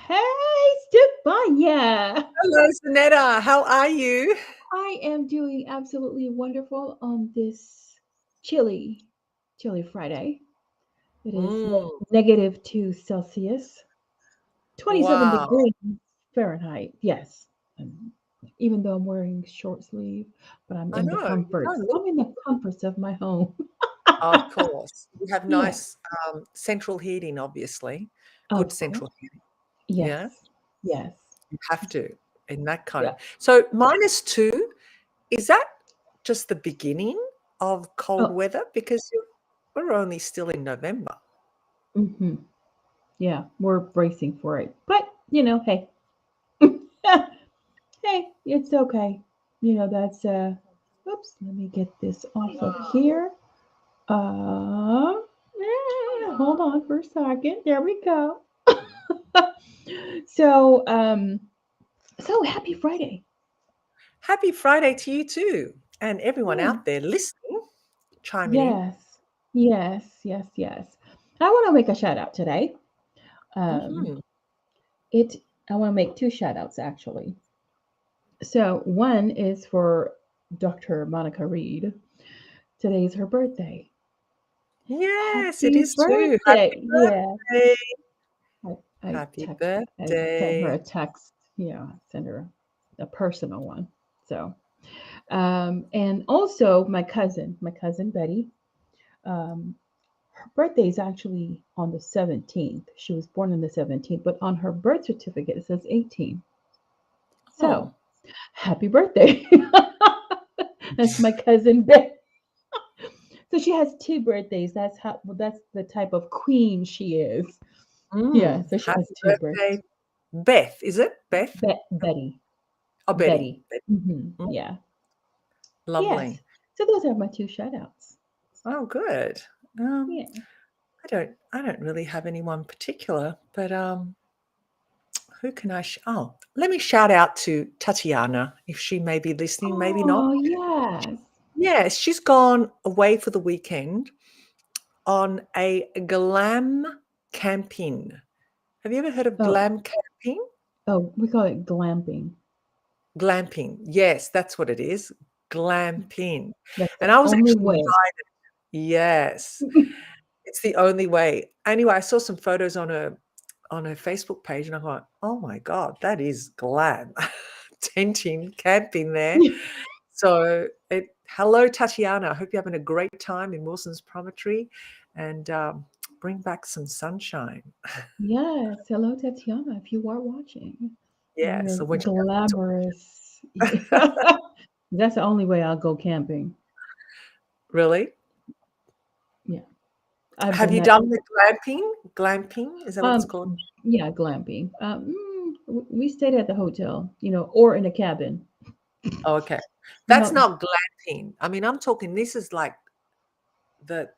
Hey, Stefania. Hello, Zanetta. How are you? I am doing absolutely wonderful on this chilly, chilly Friday. It is Mm, -2 Celsius, 27 wow. degrees Fahrenheit. Yes. Um, Even though I'm wearing short sleeve, but I'm I in the know. You comforts. don't look, I'm in the comforts of my home. of course. You have Yeah. nice central heating, obviously. Good Of central course. heating. Yeah, Yes. Yes. you have to in that kind of. Yeah. So -2, is that just the beginning of cold Oh. weather? Because we're only still in November. Hmm. Yeah. We're bracing for it, but hey. Hey, it's okay. That's oops, let me get this off of here. Hold on for a second. There we go. So, happy Friday. Happy Friday to you too, and everyone Yeah. out there listening, chiming in. Yes. Yes, yes, yes. I want to make a shout out today. Um Hmm. it I want to make two shout outs actually. So, one is for Dr. Monica Reed. Today's her birthday. Yes, it Happy is too. Happy birthday. Yeah. birthday. I Happy text I sent her a birthday. text, send her a personal one. So and also my cousin Betty, um her birthday is actually on the 17th. She was born on the 17th, but on her birth certificate it says 18. So Oh, happy birthday. That's my cousin Betty. So she has two birthdays. That's the type of queen she is. Yeah, so she has happy two birthdays. birthday, Beth. Is it Beth? Betty. Oh, Betty. Betty. Betty. Mm, Yeah. Yes. lovely. So those are my two shout outs. Oh, good. Um, Yeah. I don't really have anyone particular, but who can oh, let me shout out to Tatiana if she may be listening, maybe not. Oh, yes. Yes, she's gone away for the weekend on a glam camping. Have you ever heard of Oh, glam camping? oh, we call it glamping. Glamping. Yes, that's what it is. Glamping. That's the And I was only actually way. invited. Yes. It's the only way. Anyway, I saw some photos on her Facebook page and I thought, "Oh my God, that is glam." Tenting, camping there. So hello, Tatiana. I hope you're having a great time in Wilson's Promontory and bring back some sunshine. Yes. Hello, Tatiana, if you are watching. Yeah. You're So when she glamorous. That's the only way I'll go camping. really? Yeah. I've Have done you that. done the glamping? Glamping? Is that what it's Um, called? yeah, glamping. We stayed at the hotel, or in a cabin. Oh, okay. That's No, not glamping. I mean, I'm talking this is like the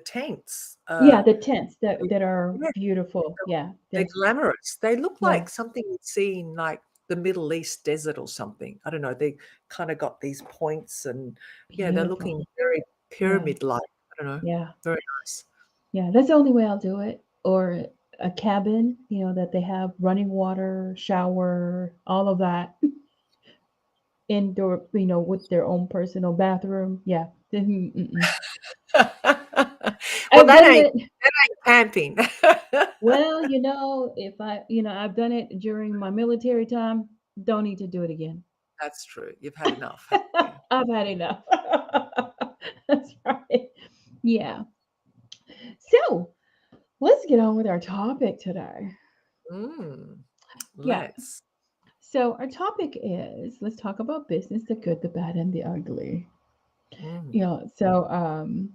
tents. yeah, the tents that are Yeah, beautiful. Yeah, they're that's glamorous. They look yeah, like something you'd see in like the Middle East desert or something. I don't know. They kind of got these points and yeah, they're beautiful. looking very Yeah, pyramid-like. I don't know. yeah, Very nice. yeah. That's the only way I'll do it. Or a cabin, that they have running water, shower, all of that indoor, with their own personal bathroom. Yeah. Mm-mm. Well, I've done that. that ain't camping. Well, if I've done it during my military time, don't need to do it again. That's true. You've had enough, haven't you? I've had enough. That's right. Yeah. So let's get on with our topic today. Mm, Yeah. let's. So our topic is let's talk about business, the good, the bad, and the ugly. Mm,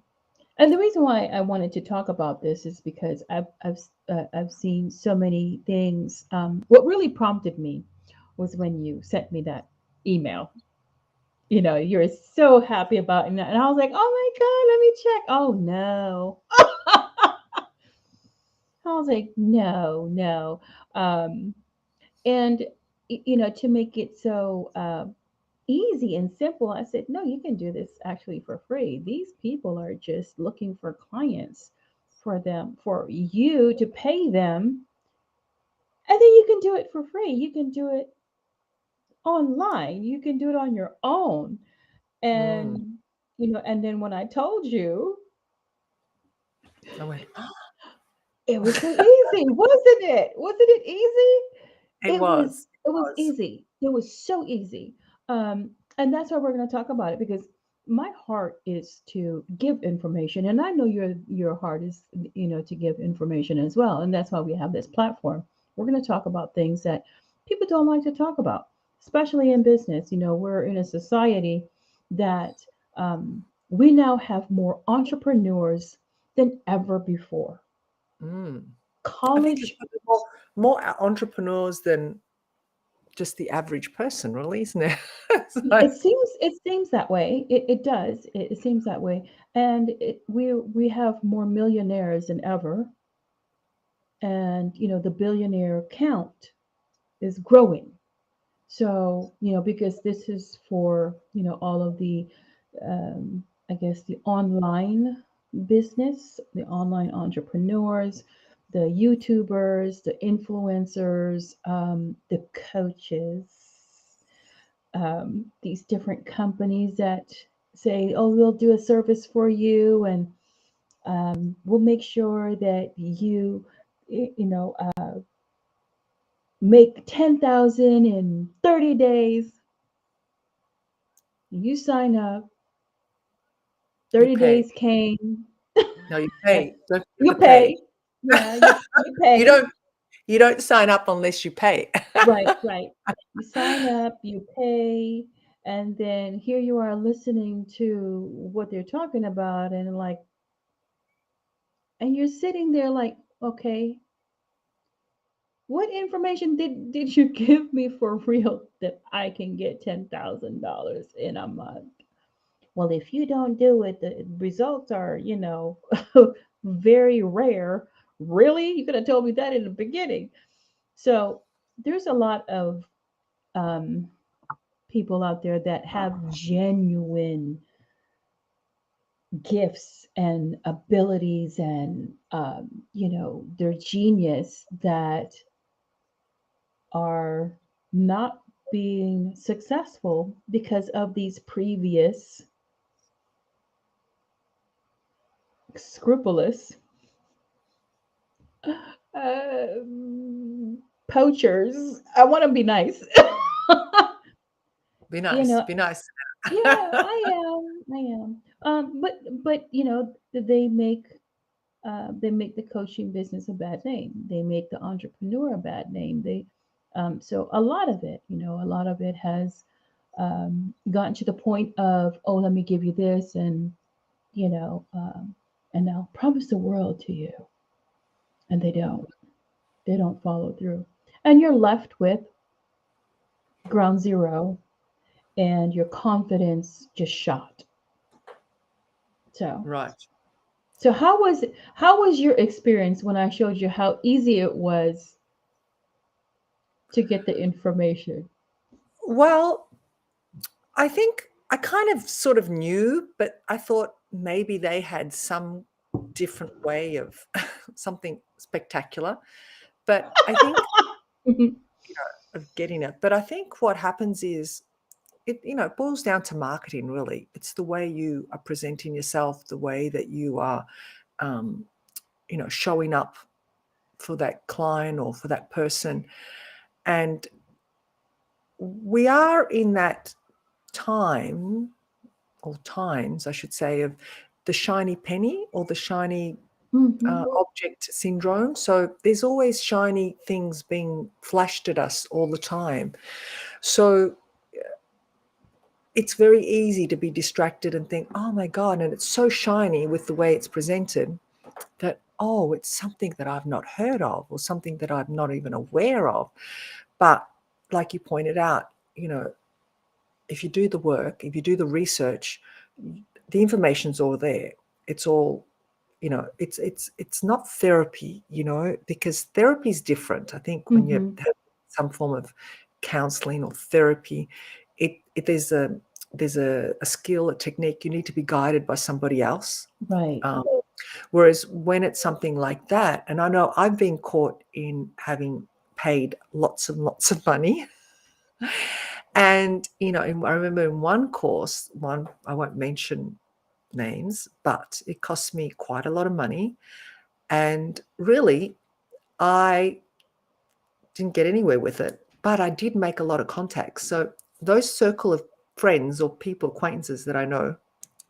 And the reason why I wanted to talk about this is because I've seen so many things. What really prompted me was when you sent me that email. You're so happy about it, and I was like, oh my god, let me check. Oh no. I was like, no, no. Um, and to make it so easy and simple, I said, no, you can do this actually for free. These people are just looking for clients for you to pay them, and then you can do it for free. You can do it online. You can do it on your own. Mm. And, and then when I told you, I went, it was so easy, wasn't it? Wasn't it easy? it It was was. it It was was. easy. It was so easy. And that's why we're going to talk about it because my heart is to give information, and I know your heart is to give information as well, and that's why we have this platform. We're going to talk about things that people don't like to talk about, especially in business. We're in a society that we now have more entrepreneurs than ever before. Mm. I think there's College, probably more entrepreneurs than just the average person, really, isn't it? It's like, it seems that way. It does. It seems that way. And we have more millionaires than ever, and the billionaire count is growing. So because this is for all of the I guess the online business, the online entrepreneurs, the YouTubers, the influencers, the coaches, these different companies that say, "Oh, we'll do a service for you, and we'll make sure that you, make 10,000 in 30 days. You sign up. you 30 pay. days came, No, you and pay. Don't forget you to pay. pay. Yeah, you You pay. don't you don't sign up unless you pay. Right, right. You sign up, you pay, and then here you are listening to what they're talking about, and like, and you're sitting there like, okay, what information did you give me for real that I can get $10,000 in a month? Well, if you don't do it, the results are, very rare. Really? You could have told me that in the beginning. So there's a lot of um, people out there that have genuine gifts and abilities and, their genius that are not being successful because of these previous scrupulous poachers. I want to be nice. Be you nice. know, Be nice. yeah, I am. I am. But they make the coaching business a bad name. They make the entrepreneur a bad name. So a lot of it, a lot of it has gotten to the point of, oh, let me give you this, and you know, um, and I'll promise the world to you, and they don't. They don't follow through, and you're left with ground zero, and your confidence just shot. So, Right. so how was your experience when I showed you how easy it was to get the information? Well, I think I kind of sort of knew, but I thought maybe they had some different way of something spectacular. But I think Mhm. of getting it. But I think what happens is it boils down to marketing really. It's the way you are presenting yourself, the way that you are um, showing up for that client or for that person. And we are in that time, or times, I should say, of the shiny penny or the shiny Mhm. object syndrome. So there's always shiny things being flashed at us all the time. So it's very easy to be distracted and think, oh my God, and it's so shiny with the way it's presented that, oh, it's something that I've not heard of or something that I'm not even aware of. But like you pointed out, if you do the work, if you do the research, the information's all there. It's all, it's not therapy, because therapy is different. I think when you Mhm. have some form of counseling or therapy, there's a skill, a technique. You need to be guided by somebody else. Right. Um, Whereas when it's something like that, and I know I've been caught in having paid lots and lots of money. And, I remember in one course, I won't mention names, but it cost me quite a lot of money. And really, I didn't get anywhere with it, but I did make a lot of contacts. So those circle of friends or people, acquaintances that I know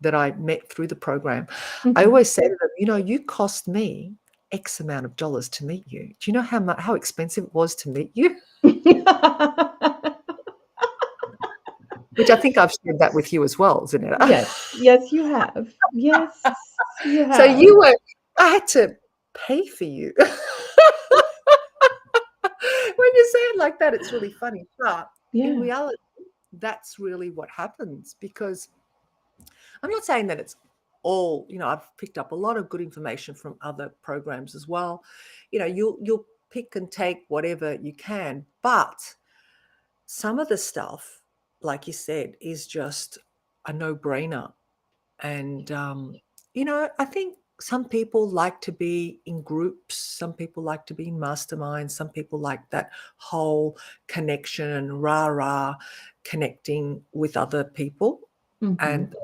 that I met through the program, I Hmm. always say to them, you cost me X amount of dollars to meet you. Do you know how expensive it was to meet you? Which I think I've shared that with you as well, Zanetta. Yes, yes, you have. Yes, you So have. I had to pay for you. When you say it like that, it's really funny. But in Yeah. reality, that's really what happens, because I'm not saying that it's all, I've picked up a lot of good information from other programs as well. You'll pick and take whatever you can, but some of the stuff, like you said, is just a no-brainer. And I think some people like to be in groups, some people like to be in masterminds, some people like that whole connection and rah-rah connecting with other people. Hmm. And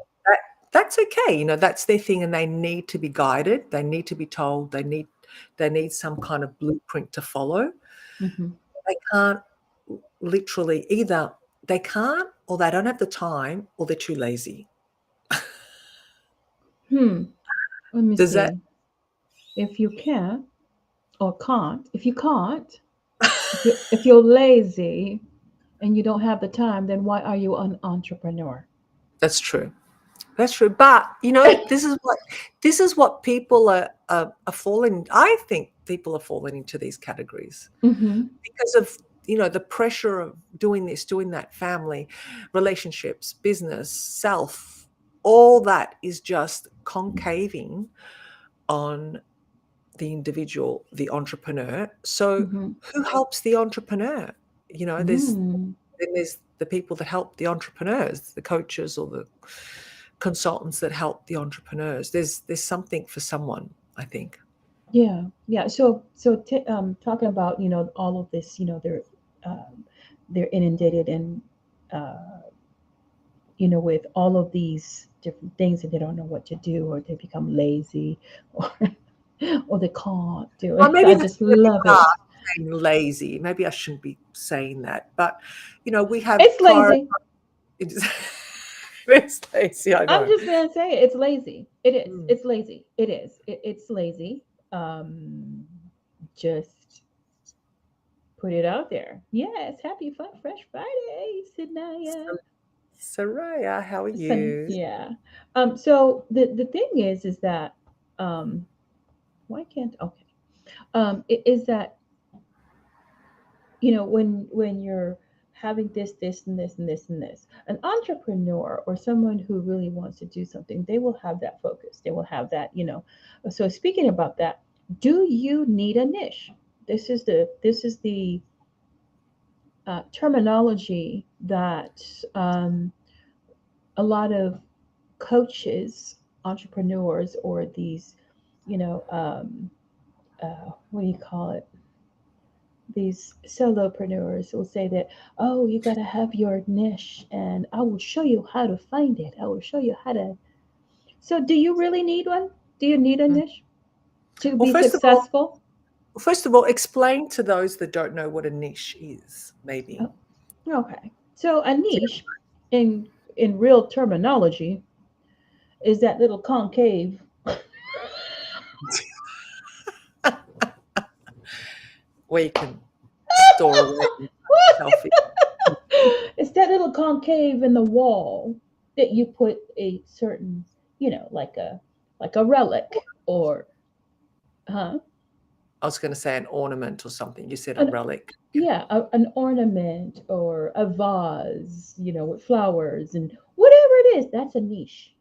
that's okay. That's their thing, and they need to be guided. They need to be told. They need some kind of blueprint to follow. Hmm. They can't literally either they can't, or they don't have the time, or they're too lazy. Hmm. Let me Does that see. If you can or can't, if you can't, if you're lazy and you don't have the time, then why are you an entrepreneur? That's true. That's true. But this is what people are falling. I think people are falling into these categories Hmm. because of the pressure of doing this, doing that, family, relationships, business, self. All that is just concaving on the individual, the entrepreneur. So Hmm. who helps the entrepreneur? There's Mm. then there's the people that help the entrepreneurs, the coaches or the consultants that help the entrepreneurs. There's something for someone, I think. Yeah, yeah. So talking about all of this, they're inundated and uh, with all of these different things and they don't know what to do or they become lazy or or they can't do Well, it. maybe I that's just really love hard it. saying lazy. Maybe I shouldn't be saying that, but we have It's prior. lazy. It's, it's lazy. I I'm know. just gonna say it. It's lazy. It is. Mm. It's lazy. It is. It's lazy. Um, just put it out there. Yes, happy fun fresh Friday, Sinaya. Soraya, how are So you? yeah. So the thing is that um why can't okay. It is that when you're having this and this and this and this, an entrepreneur or someone who really wants to do something, they will have that focus. They will have that. So speaking about that, do you need a niche? This is the terminology that a lot of coaches, entrepreneurs, or these, what do you call it? These solopreneurs will say that, oh, you got to have your niche, and I will show you how to find it. I will show you how to. So, do you really need one? Do you need a Mm. niche to Well, be first of all, successful? explain to those that don't know what a niche is. Maybe. Oh, okay. So, a niche, in real terminology, is that little concave. Where you can store away yourself. It's that little concave in the wall that you put a certain, like a relic or, huh? I was going to say an ornament or something. You said a An, relic. yeah, an ornament or a vase, with flowers and whatever it is. That's a niche.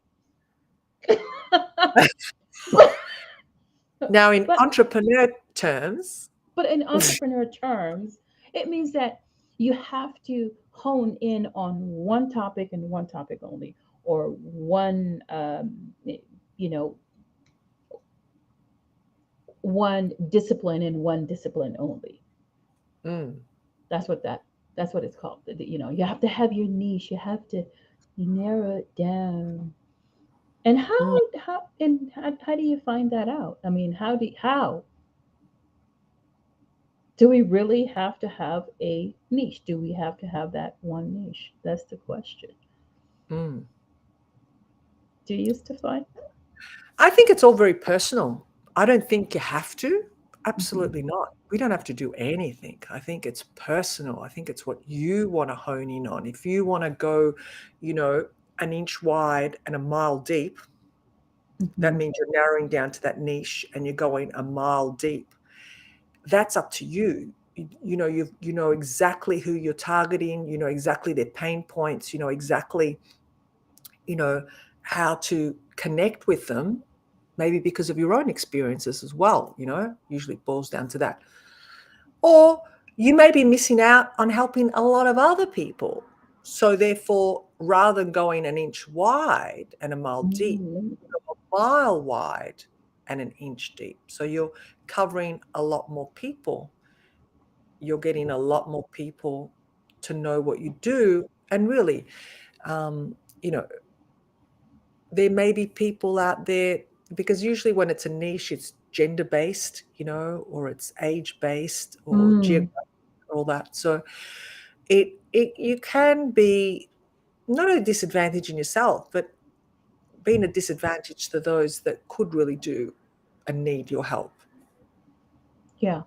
Now, in but entrepreneur terms, but in entrepreneur terms, it means that you have to hone in on one topic and one topic only, or one, you know, one discipline and one discipline only. Mm. That's what that's what it's called. You have to have your niche. You have to narrow it down. And Mm. how do you find that out? I mean, how do we really have to have a niche? Do we have to have that one niche? That's the question. Mm. Do you used to find I think it's all very personal. I don't think you have to. that? Hmm. Absolutely not. We don't have to do anything. I think it's personal. I think it's what you want to hone in on. If you want to go, you know, an inch wide and a mile deep, that Hmm. means you're narrowing down to that niche and you're going a mile deep. That's up to you. You know exactly who you're targeting, you know exactly their pain points, you know exactly, you know, how to connect with them, maybe because of your own experiences as well, you know, usually it boils down to that. Or you may be missing out on helping a lot of other people. So therefore, rather than going an inch wide and a mile deep, Mm, go a mile wide and an inch deep. So you're covering a lot more people. You're getting a lot more people to know what you do. And really, you know, there may be people out there, because usually when it's a niche, it's gender based, you know, or it's age based or mm, geographic, all that. So it you can be not a disadvantage in yourself, but being a disadvantage to those that could really do and need your help. yeah,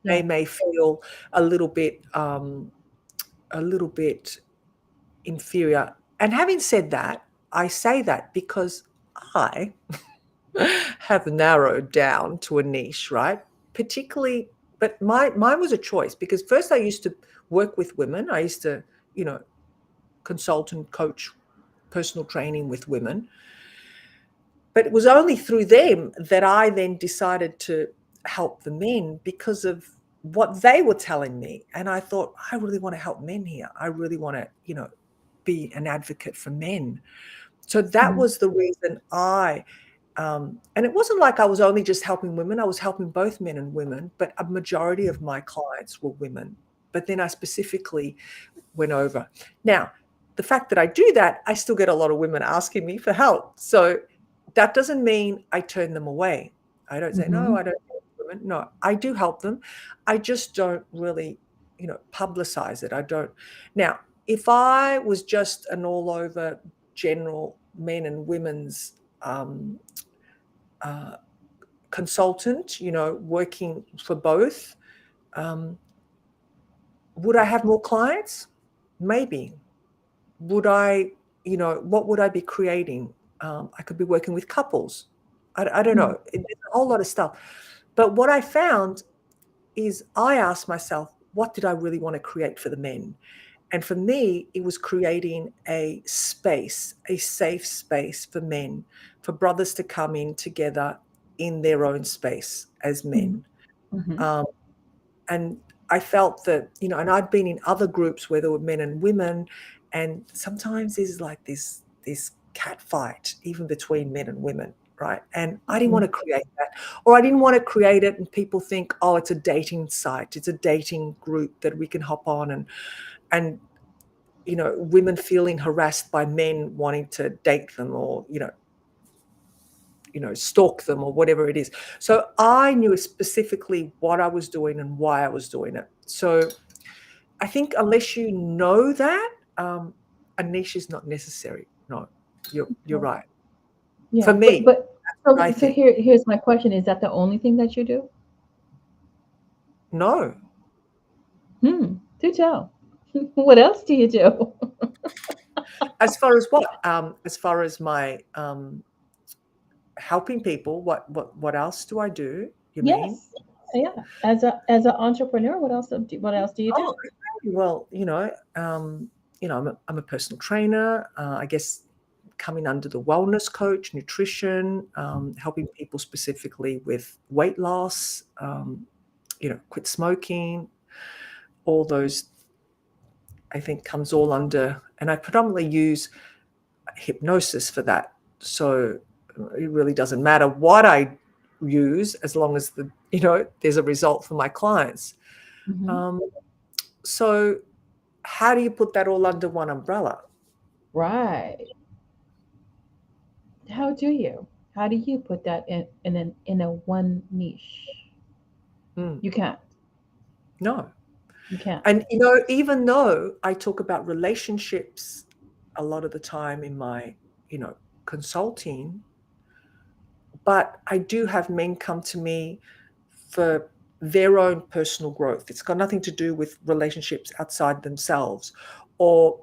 They yeah. may feel a little bit a little bit inferior. And having said that, I say that because I have narrowed down to a niche, right? Particularly, but mine was a choice, because first I used to work with women. I used to, you know, consult and coach personal training with women. But it was only through them that I then decided to help the men, because of what they were telling me. And I thought, I really want to help men here. I really want to, you know, be an advocate for men. So that Mhm, was the reason and it wasn't like I was only just helping women. I was helping both men and women, but a majority of my clients were women. But then I specifically went over. Now, the fact that I do that, I still get a lot of women asking me for help. So that doesn't mean I turn them away. I don't say, no, mhm, I don't help women. No, I do help them. I just don't really, you know, publicize it. I don't. Now, if I was just an all over general men and women's uh, consultant, you know, working for both, um, would I have more clients? Maybe. Would I, you know, what would I be creating? I could be working with couples. I don't mm, know. There's a whole lot of stuff. But what I found is I asked myself, what did I really want to create for the men? And for me, it was creating a space, a safe space for men, for brothers to come in together in their own space as mhm, men. mhm, Um, and I felt that, you know, and I'd been in other groups where there were men and women, and sometimes there's like this cat fight even between men and women, right? And I didn't want mhm, to create that, or I didn't want to create it and people think, oh, it's a dating site, it's a dating group that we can hop on, and you know, women feeling harassed by men wanting to date them, or stalk them or whatever it is. So I knew specifically what I was doing and why I was doing it. So I think unless you know that, a niche is not necessary. No, you're okay. right. For Yeah, but me, but that's what I so think. here's my question: is that the only thing that you do? No. Do tell. What else do you do? As far as what? As far as my helping people, what else do I do? You mean? Yes. Yeah. As an entrepreneur, what else do you Oh, do? okay. Well, I'm a personal trainer. I guess coming under the wellness coach, nutrition, helping people specifically with weight loss, quit smoking, all those, I think comes all under, and I predominantly use hypnosis for that. So it really doesn't matter what I use as long as there's a result for my clients. Hmm. Um, So how do you put that all under one umbrella? Right. How do you? How do you put that in a one niche? Mm, You can't. no. You can't. And, even though I talk about relationships a lot of the time in my, consulting, but I do have men come to me for their own personal growth. It's got nothing to do with relationships outside themselves, or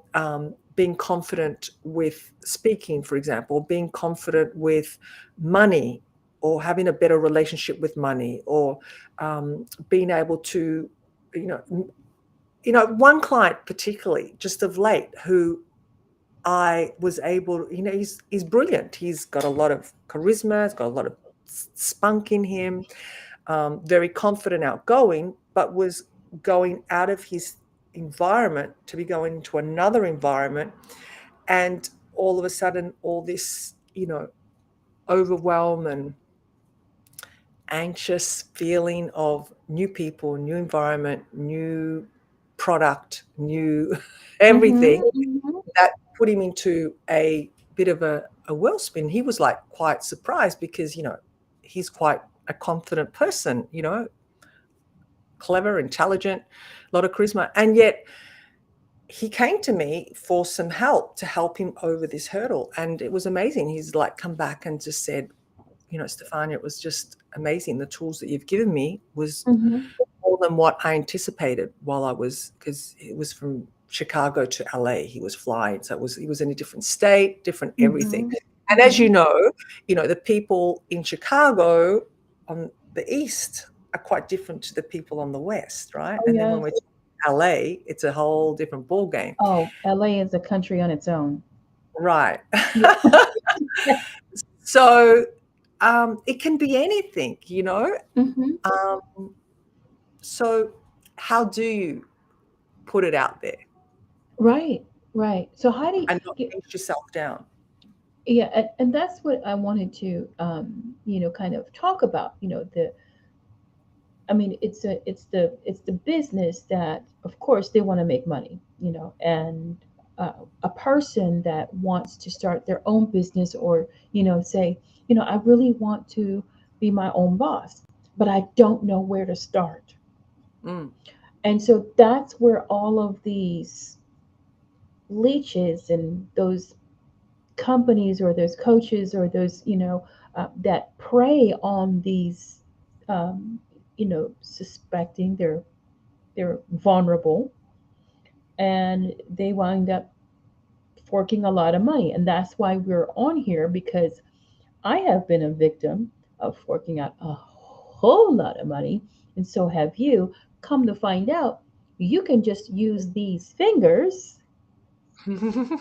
being confident with speaking, for example, or being confident with money, or having a better relationship with money, or being able to, you know, one client particularly just of late who I was able, he's brilliant. He's got a lot of charisma. He's got a lot of spunk in him. Very confident, outgoing, but was going out of his environment to be going into another environment, and all of a sudden, all this, overwhelm and anxious feeling of new people, new environment, new product, new Mm-hmm. everything, Mm-hmm. that put him into a bit of a wellspin. He was like quite surprised because, he's quite a confident person, clever, intelligent, a lot of charisma. And yet he came to me for some help to help him over this hurdle. And it was amazing. He's like come back and just said, Stefania, it was just amazing. The tools that you've given me was Mm-hmm. more than what I anticipated while I was, because it was from Chicago to LA. He was flying. So he was in a different state, different everything. Mm-hmm. And as the people in Chicago on the East are quite different to the people on the West, right? Oh And then when we're yes. talking LA, it's a whole different ball game. Oh, LA is a country on its own. Right. Yeah. So it can be anything, Mm-hmm. Um, so how do you put it out there Right. Right. So how do and not you, beat yourself down? yeah, and that's what I wanted to kind of talk about. The I mean, it's the business that, of course, they want to make money, and a person that wants to start their own business, or say, I really want to be my own boss, but I don't know where to start. Mm, And so that's where all of these leeches and those companies or those coaches or those that prey on these suspecting they're vulnerable, and they wind up forking a lot of money. And that's why we're on here, because I have been a victim of forking out a whole lot of money, and so have you. Come to find out, you can just use these fingers yeah.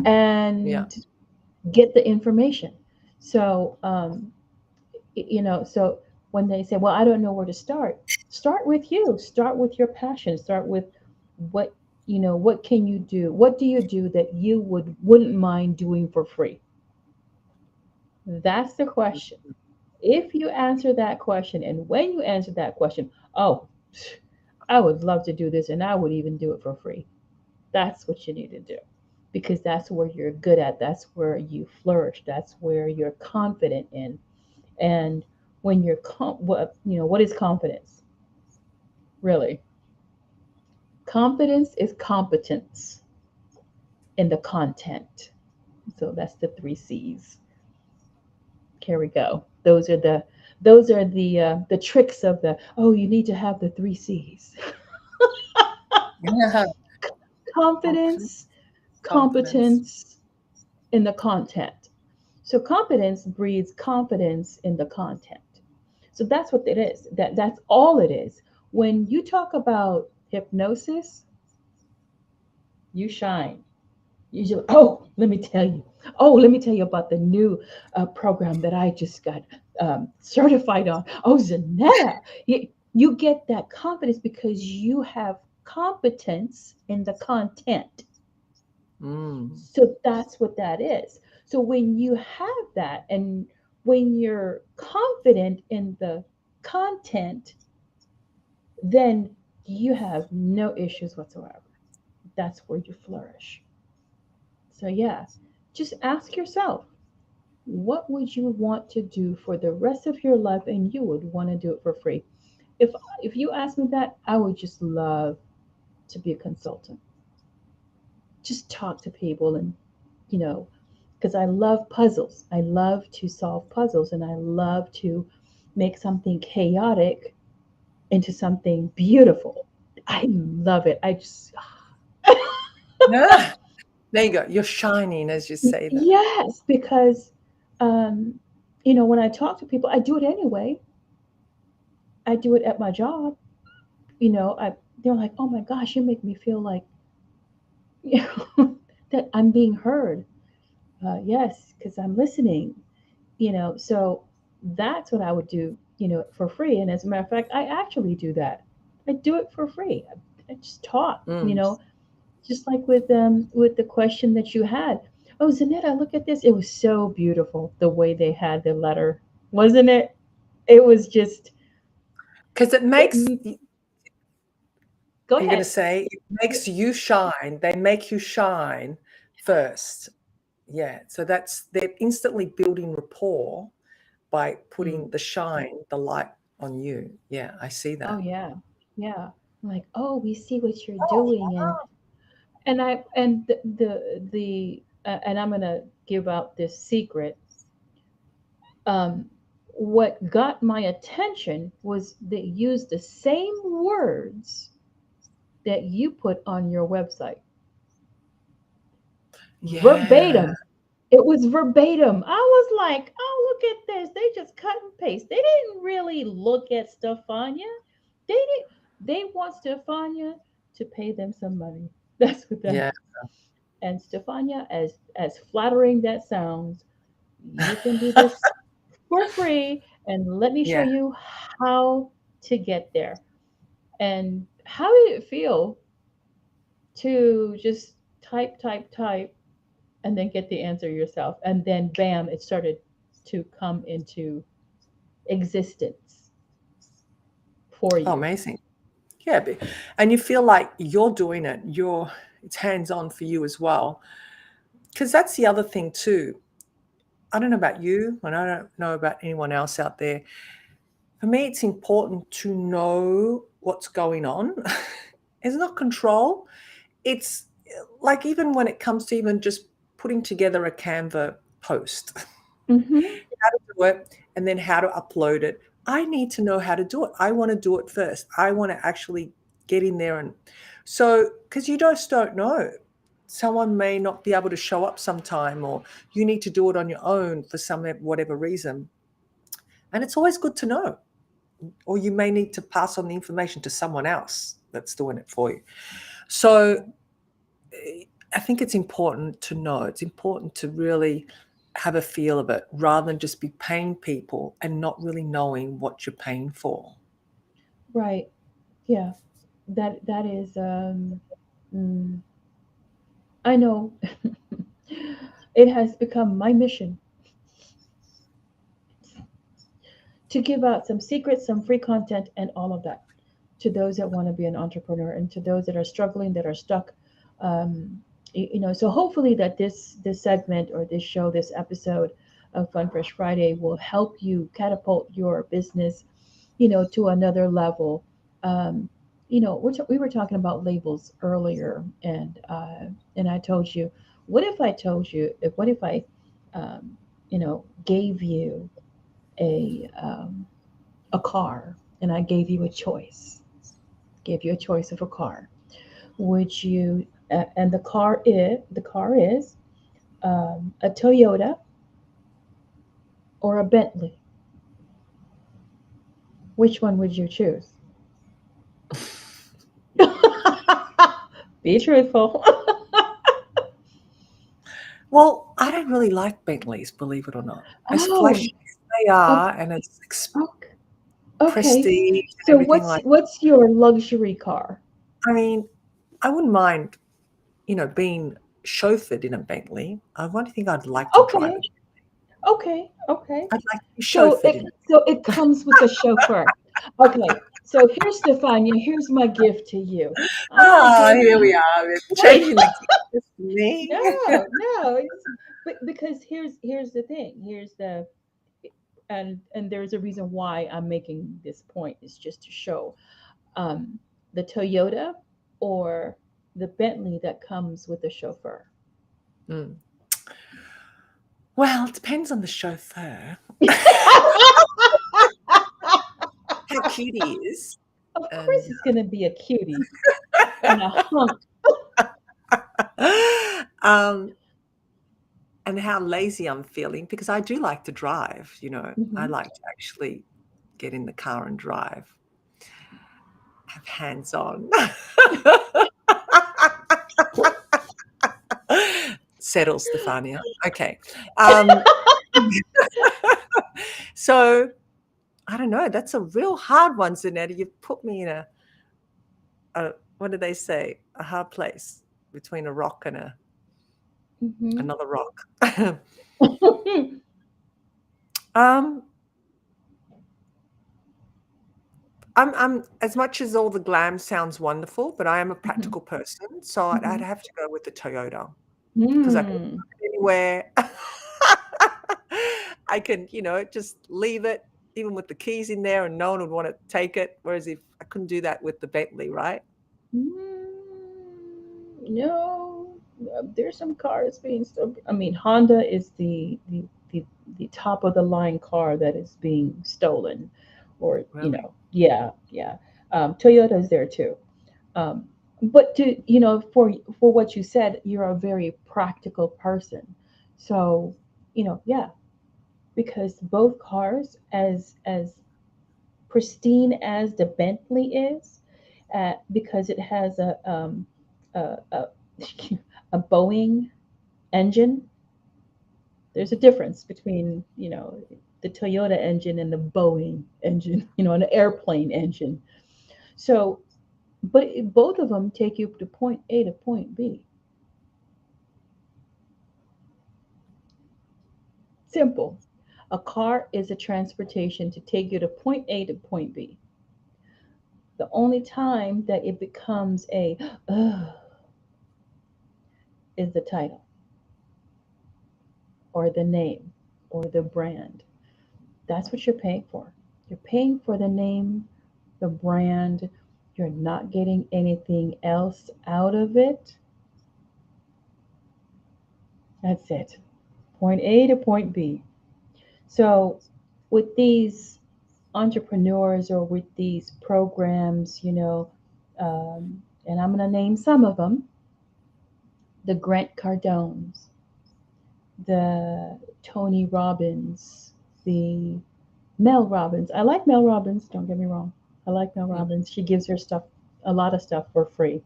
and get the information. So so when they say, well, I don't know where to start with you, start with your passion, start with what what can you do, what do you do that you wouldn't mind doing for free. That's the question. If you answer that question, and when you answer that question, oh, I would love to do this and I would even do it for free. That's what you need to do, because that's where you're good at, that's where you flourish, that's where you're confident in. And when you're what is confidence really? Confidence is competence in the content. So that's the three C's. Here we go. Those are the tricks of the, oh, you need to have the three C's. Yeah. Confidence, Confidence, confidence. competence in the content. So competence breeds confidence in the content. So that's what it is. That's all it is. When you talk about hypnosis, you shine. You just, oh, let me tell you. Oh, let me tell you about the new program that I just got certified on. Oh, Zanetta, you get that confidence because you have competence in the content. Mm, So that's what that is. So when you have that, and when you're confident in the content, then you have no issues whatsoever. That's where you flourish. So, yeah, just ask yourself, what would you want to do for the rest of your life, and you would want to do it for free? If if you ask me that, I would just love to be a consultant. Just talk to people and, you know, because I love puzzles. I love to solve puzzles, and I love to make something chaotic into something beautiful. I love it. I just Yeah. There you go. You're shining as you say that. yes, because um, when I talk to people, I do it anyway. I do it at my job. I they're like, "Oh my gosh, you make me feel like you that I'm being heard." Yes, because I'm listening. So that's what I would do. For free. And as a matter of fact, I actually do that. I do it for free. I just talk. Mm. Just like with the question that you had. Oh, Zanetta, look at this. It was so beautiful the way they had the letter, wasn't it? It was just. Because it It, makes, go you're going to ahead. say, it makes you shine. They make you shine first. Yeah. So they're instantly building rapport by Mm. putting the shine, the light on you. Yeah, I see Oh that. yeah, yeah. I'm like, oh, we see what you're doing, and I'm gonna give out this secret. Um, what got my attention was they used the same words that you put on your website, Yeah. verbatim. It was verbatim. I was like, oh, look at this. They just cut and paste. They didn't really look at Stefania. They did. They want Stefania to pay them some money. That's what that. Yeah. And Stefania, as flattering that sounds, you can do this for free, and let me show Yeah. you how to get there. And how did it feel to just type, and then get the answer yourself? And then, bam, it started to come into existence for Oh, you. amazing. Yeah. And you feel like you're doing it. It's hands on for you as well. Because that's the other thing too. I don't know about you, and I don't know about anyone else out there. For me, it's important to know what's going on. It's not control. It's like even when it comes to even just putting together a Canva post, Mm-hmm. how to do it, and then how to upload it. I need to know how to do it. I want to do it first. I want to actually get in there. And so, because you just don't know. Someone may not be able to show up sometime, or you need to do it on your own for some whatever reason. And it's always good to know. Or you may need to pass on the information to someone else that's doing it for you. So I think it's important to know. It's important to really have a feel of it rather than just be paying people and not really knowing what you're paying for. Right. Yeah. That is. Mm, I know. It has become my mission to give out some secrets, some free content, and all of that to those that want to be an entrepreneur, and to those that are struggling, that are stuck. Um, so hopefully that this segment, or this show, this episode of Fun Fresh Friday, will help you catapult your business, to another level. Um, we were talking about labels earlier, and I told you, what if I, gave you a a car, and I gave you a choice of a car. Would you? And the car is a Toyota or a Bentley. Which one would you choose? Be truthful. Well, I don't really like Bentleys, believe it or not. As Oh, flashy as they okay, are and as okay. prestige and So everything what's like, what's your luxury car? I mean, I wouldn't mind, being chauffeured in a Bentley. I wonder think I'd like to drive Okay, it. okay, okay. I'd like to be So chauffeured it in it. so it comes with a chauffeur. Okay. So here's Stefania. Here's my gift to you. I'm not Oh, here giving. we are. We're Wait, changing the gears for me. no, no. But because here's the thing. Here's the and there's a reason why I'm making this point. Is just to show um, the Toyota or the Bentley that comes with the chauffeur. Mm. Well, it depends on the chauffeur, how cute he is, Of and course, it's going to be a cutie and a hunk. um, and how lazy I'm feeling because I do like to drive. I Hmm. like to actually get in the car and drive, have hands on. Settle, Stefania. Okay. Um, so I don't know. That's a real hard one, Zanetta. You've put me in what do they say? A hard place between a rock and Hmm. another rock. um, I'm as much as all the glam sounds wonderful, but I am a Hmm. practical person, so I'd Hmm. have to go with the Toyota because I can Hmm. put it anywhere. I can, just leave it even with the keys in there, and no one would want to take it. Whereas if I couldn't do that with the Bentley, right? No, there's some cars being still. I mean, Honda is the top of the line car that is being stolen, or Really? yeah, yeah. Toyota is there too. Um, but to for what you said, you're a very practical person. So yeah, because both cars, as pristine as the Bentley is, because it has a a Boeing engine. There's a difference between the Toyota engine and the Boeing engine, an airplane engine. So, but both of them take you to point A to point B. Simple. A car is a transportation to take you to point A to point B. The only time that it becomes a is the title or the name or the brand. That's what you're paying for. You're paying for the name, the brand. You're not getting anything else out of it. That's it. Point A to point B. So, with these entrepreneurs or with these programs, and I'm going to name some of them: the Grant Cardones, the Tony Robbins, the Mel Robbins. I like Mel Robbins, don't get me wrong. I like Mel Mm. Robbins. She gives her stuff, a lot of stuff for free.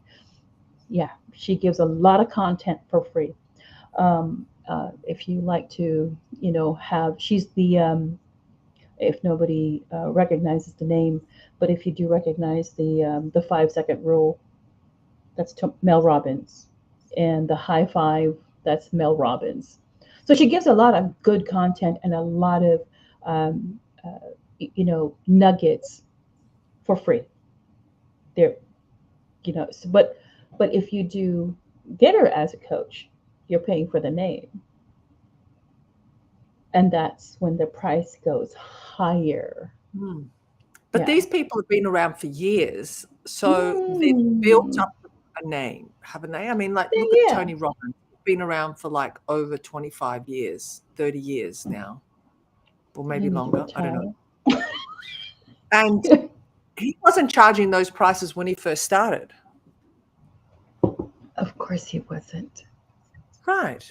Yeah, she gives a lot of content for free. If you like to, have, she's if nobody recognizes the name, but if you do recognize the 5 second rule, that's Mel Robbins, and the high five, that's Mel Robbins. So she gives a lot of good content and a lot of nuggets for free. There, but if you do get her as a coach, you're paying for the name, and that's when the price goes higher. Mm. But Yeah. these people have been around for years, so they've built Mm. up a name, haven't they? I mean, like, Then look at yeah, Tony Robbins. Been around for like over 25 years, 30 years now, or you maybe need to longer. I don't know. retire. And he wasn't charging those prices when he first started. Of course he wasn't. Right.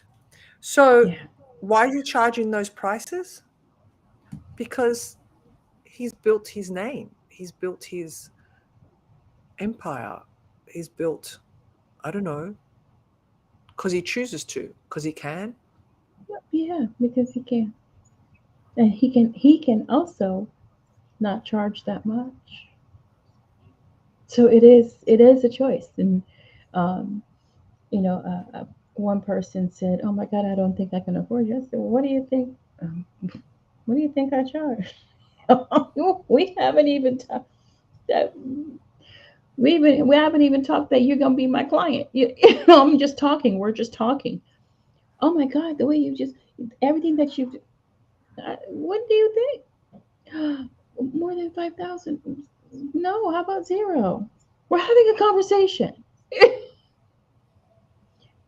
So Yeah. why is he charging those prices? Because he's built his name. He's built his empire. He's built, I don't know, because he chooses to, because he can. Yeah, because he can. And he can also not charge that much. So it is a choice. And um, one person said, "Oh my God, I don't think I can afford you." I said, "Well, what do you think? What do you think I charge?" We haven't even talked. That we haven't even talked that you're gonna be my client. I'm just talking. We're just talking. Oh my God, the way you just everything that you. What do you think? More than 5,000? No. How about zero? We're having a conversation,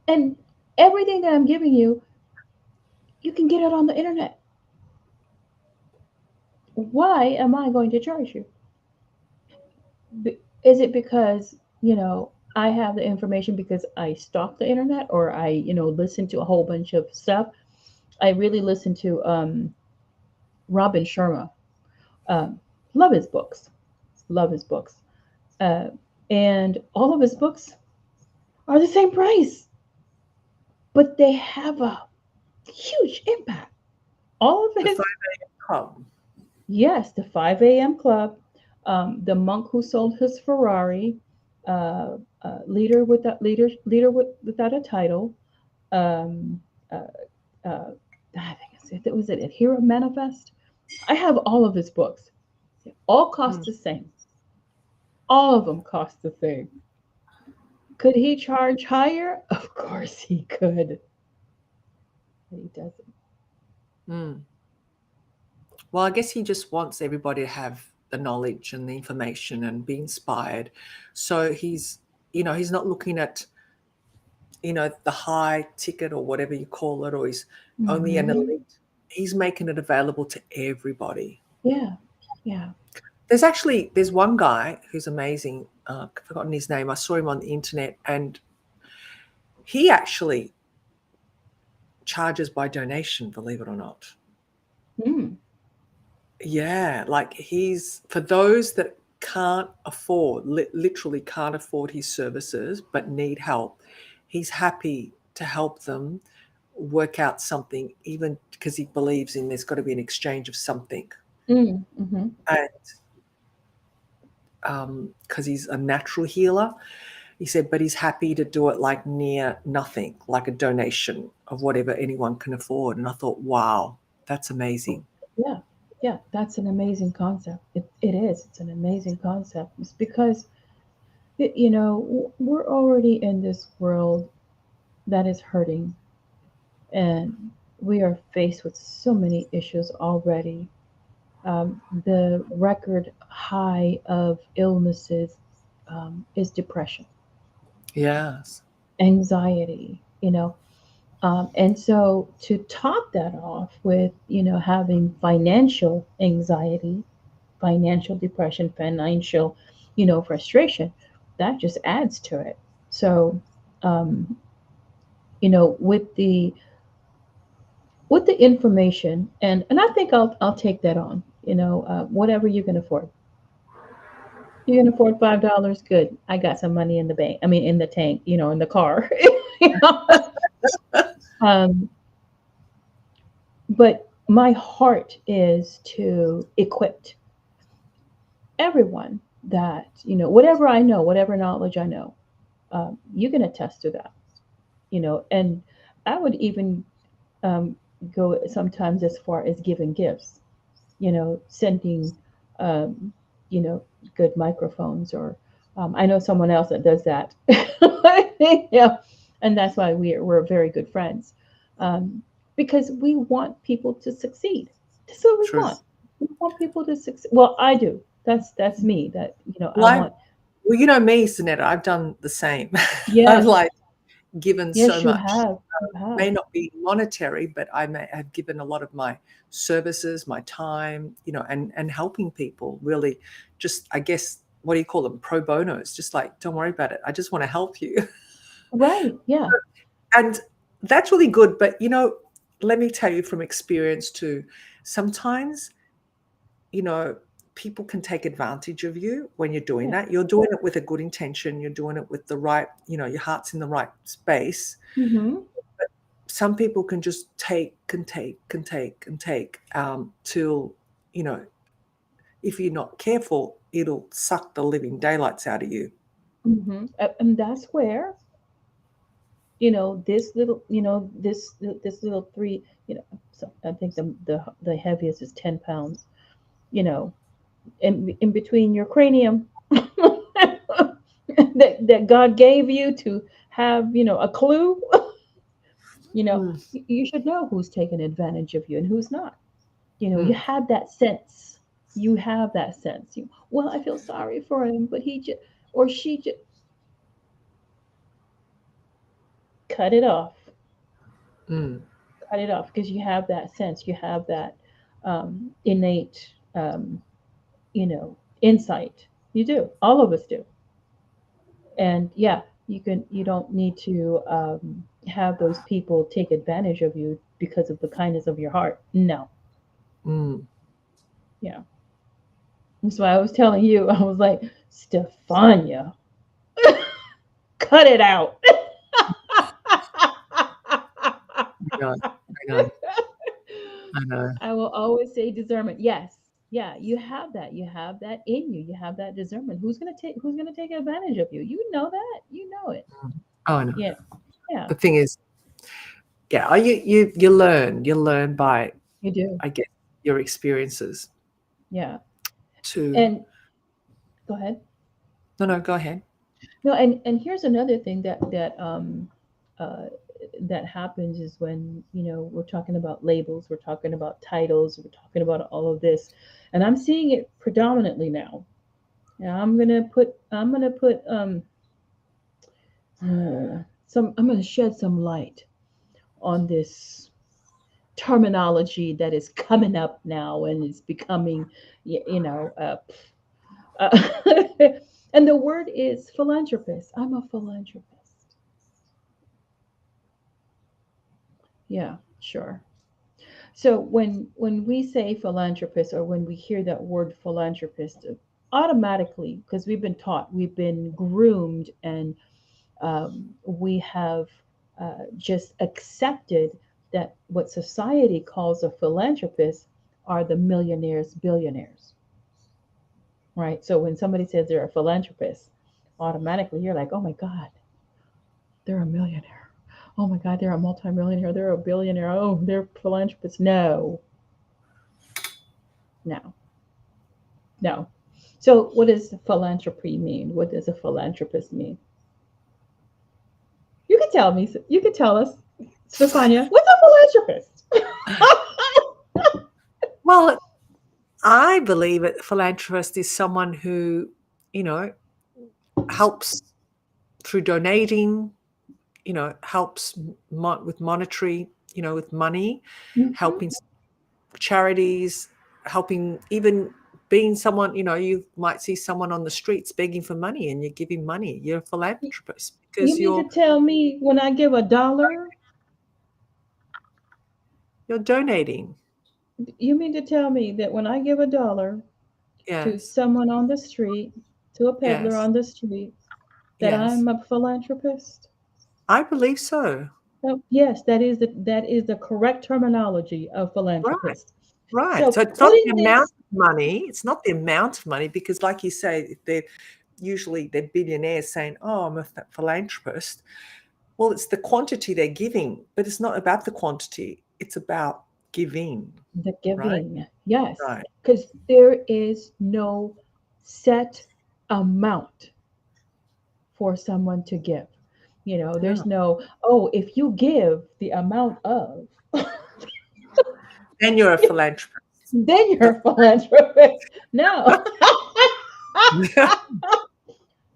and everything that I'm giving you, you can get it on the internet. Why am I going to charge you? Is it because I have the information because I stalk the internet, or I listen to a whole bunch of stuff? I really listen to Robin Sharma. Um, love his books. Love his books. Uh, and all of his books are the same price, but they have a huge impact. All of The his, 5 a.m. club. yes, the 5 a.m. Club, the monk who sold his Ferrari, leader without a title. Um, uh, uh, I think it was it Hero Manifest. I have all of his books. They all cost Mm. the same. All of them cost the same. Could he charge higher? Of course he could. But he doesn't. Mm. Well, I guess he just wants everybody to have the knowledge and the information and be inspired. So he's not looking at, the high ticket or whatever you call it, or he's only an Hmm. elite. He's making it available to everybody. Yeah, yeah. There's one guy who's amazing. I've forgotten his name. I saw him on the internet, and he actually charges by donation, believe it or not. Mm. Yeah, like he's for those that can't afford, literally can't afford his services, but need help. He's happy to help them work out something, even because he believes in there's got to be an exchange of something. Mm. Mm-hmm. And because he's a natural healer, he said, but he's happy to do it like near nothing, like a donation of whatever anyone can afford. And I thought, wow, that's amazing. Yeah, yeah. That's an amazing concept. It is. It's an amazing concept. It's because we're already in this world that is hurting, and we are faced with so many issues already. The record high of illnesses is depression, Yes. anxiety, and so to top that off with, having financial anxiety, financial depression, financial, frustration, that just adds to it. So, um, with the information, and I think I'll take that on. Whatever you can afford. You can afford $5. Good. I got some money in the bank. I mean, in the tank. In the car. You know? um, but my heart is to equip everyone that whatever I know, whatever knowledge I know, you can attest to that. And I would even um, go sometimes as far as giving gifts. Sending, um, you know, good microphones, or I know someone else that does that. Yeah, and that's why we're very good friends, um, because we want people to succeed. That's what we want. Truth. We want people to succeed. Well, I do. That's me. That I Well, want. well, you know me, Sanetta, I've done the same. I've Yes, like given so yes, you much. have. You have. May not be monetary, but I may have given a lot of my services, my time, and helping people really just, I guess, what do you call them? Pro bono. It's just like, don't worry about it. I just want to help you. Right. Yeah. And that's really good. But, let me tell you from experience too, sometimes, you know, people can take advantage of you when you're doing Yeah. that. You're doing it with a good intention. You're doing it with the right, your heart's in the right space. Mm-hmm. Some people can just take and take and take and take till, you know, if you're not careful, it'll suck the living daylights out of you. Mm-hmm. And that's where this little this little three, so I think the heaviest is 10 pounds, you know in between your cranium that God gave you to have, a clue, Mm, you should know who's taking advantage of you and who's not. You mm, have that sense. You have that sense. Well, I feel sorry for him, but he just or she just cut it off. mm, Cut it off because you have that sense. You have that innate, insight. You do. All of us do. And yeah, you don't need to have those people take advantage of you because of the kindness of your heart. No. mm. Yeah. That's why I was telling you, I was like, Stefania, cut it out. I know, I know, I know. I will always say discernment. Yes. Yeah, you have that. You have that in you. You have that discernment. Who's gonna take advantage of you? You know that. You know it. Mm. Oh, I know. Yeah. Yeah. The thing is, yeah, you learn by, You do. I guess, your experiences Yeah. to. And go ahead. No, no, go ahead. No, and here's another thing uh that happens is when, we're talking about labels, we're talking about titles, we're talking about all of this. And I'm seeing it predominantly now. And I'm gonna shed some light on this terminology that is coming up now and is becoming, uh, and the word is philanthropist. I'm a philanthropist. Yeah, sure. So when we say philanthropist or when we hear that word philanthropist, automatically, because we've been taught, we've been groomed, and we have just accepted that what society calls a philanthropist are the millionaires, billionaires, right? So when somebody says they're a philanthropist, automatically you're like, oh my God, they're a millionaire. Oh my God, they're a multimillionaire. They're a billionaire. Oh, they're philanthropists. No, no, no. So what does philanthropy mean? What does a philanthropist mean? You can tell me. You can tell us, Stefania. What's a philanthropist? Well, I believe a philanthropist is someone who, you know, helps through donating, helps with monetary, with money, Hmm. helping charities, helping even being someone, you might see someone on the streets begging for money and you give him money. You're a philanthropist You because mean to you're tell me when I give $1, you're donating. you mean to tell me that when I give $1 to Yes. someone on the street, to a peddler Yes. on the street, that Yes. I'm a philanthropist? I believe so. Oh, yes, that is the correct terminology of Right. philanthropist. Right. So So it's not putting the amount this, of money. It's not the amount of money because, like you say, if they're billionaires saying, "Oh, I'm a philanthropist." Well, it's the quantity they're giving, but it's not about the quantity. It's about giving, the right? giving, yes, Right. because there is no set amount for someone to give. No. There's no, oh, if you give the amount of, Then you're a philanthropist. then But you're a philanthropist. No,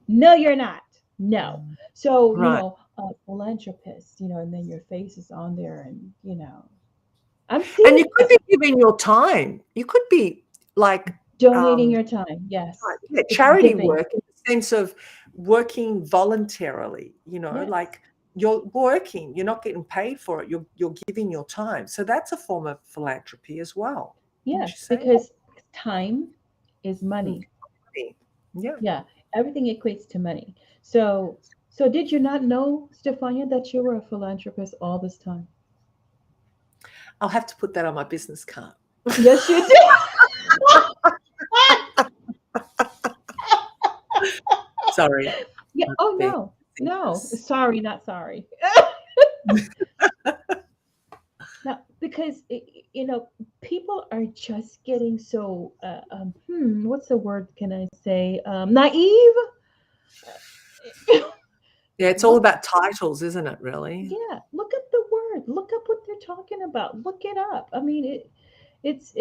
no, you're not. No. So, right. a philanthropist, and then your face is on there, and, I'm And you seeing could be giving your time. You could be like donating um your time. Yes. yeah, It's charity giving. work in the sense of working voluntarily, Yes. like you're working, you're not getting paid for it, you're giving your time. So that's a form of philanthropy as well. Wouldn't you Yes. say? Because time is Mm. money. Yeah. Yeah. Everything equates to money. So did you not know, Stefania, that you were a philanthropist all this time? I'll have to put that on my business card. Yes, you did. Sorry. Yeah. I'm Oh being no. No. facetious. Sorry, not sorry. No, because people are just getting so what's the word can I say, naive. Yeah, it's all Look, about titles, isn't it, really? yeah, look up the word, look up what they're talking about, look it up. I mean, it's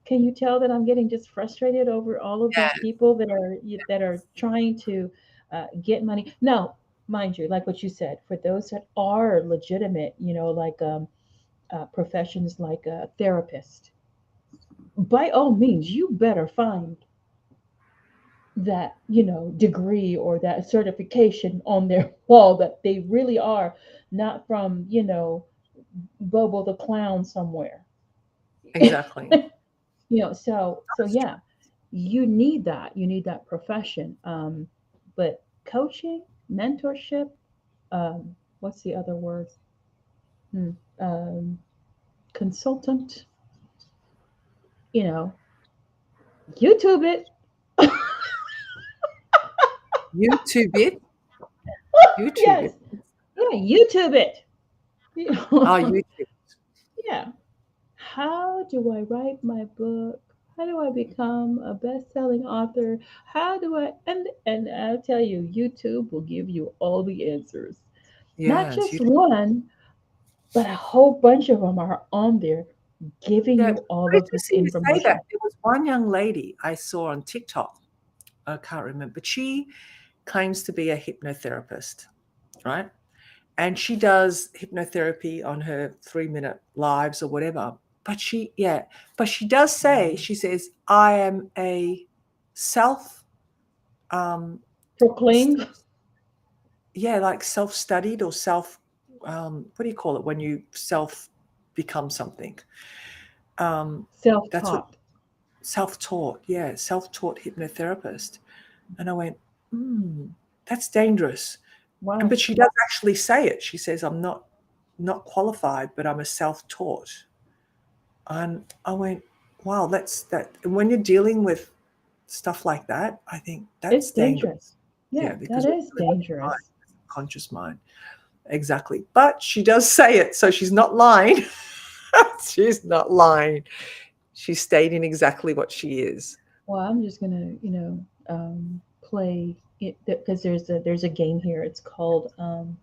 can you tell that I'm getting just frustrated over all of these Yeah, people that are trying to get money. Now, mind you, like what you said, for those that are legitimate, like professions like a therapist, by all means, you better find that degree or that certification on their wall that they really are not from Bobo the clown somewhere. exactly. So yeah, you need that profession. But coaching, mentorship, what's the other word? Hmm, um, consultant, you know YouTube it. YouTube it. YouTube Yes, it. yeah, YouTube it. Oh, YouTube. Yeah. How do I write my book? How do I become a best-selling author? How do I and I'll tell you, YouTube will give you all the answers. Not Yes, just you. one, but a whole bunch of them are on there giving Yeah, you all I of just this see you say that. information. There was one young lady I saw on TikTok. I can't remember, but she claims to be a hypnotherapist, right? And she does hypnotherapy on her 3-minute lives or whatever. But she does say, she says, I am a self, um, st- Proclaimed yeah, like self studied or self, what do you call it when you self become something? Um, that's what self-taught. self taught, yeah, self taught hypnotherapist. And I went, hmm, that's dangerous. And Why? but she does actually say it. She says, I'm not qualified, but I'm a self taught. And I went, wow, that's that. And when you're dealing with stuff like that, I think It's that's dangerous. dangerous. Yeah, Yeah, that because we're is dealing with the mind, dangerous. conscious mind. Exactly. But she does say it, so she's not lying. She's not lying. She's stating exactly what she is. Well, I'm just gonna, play it because there's a game here. It's called oh,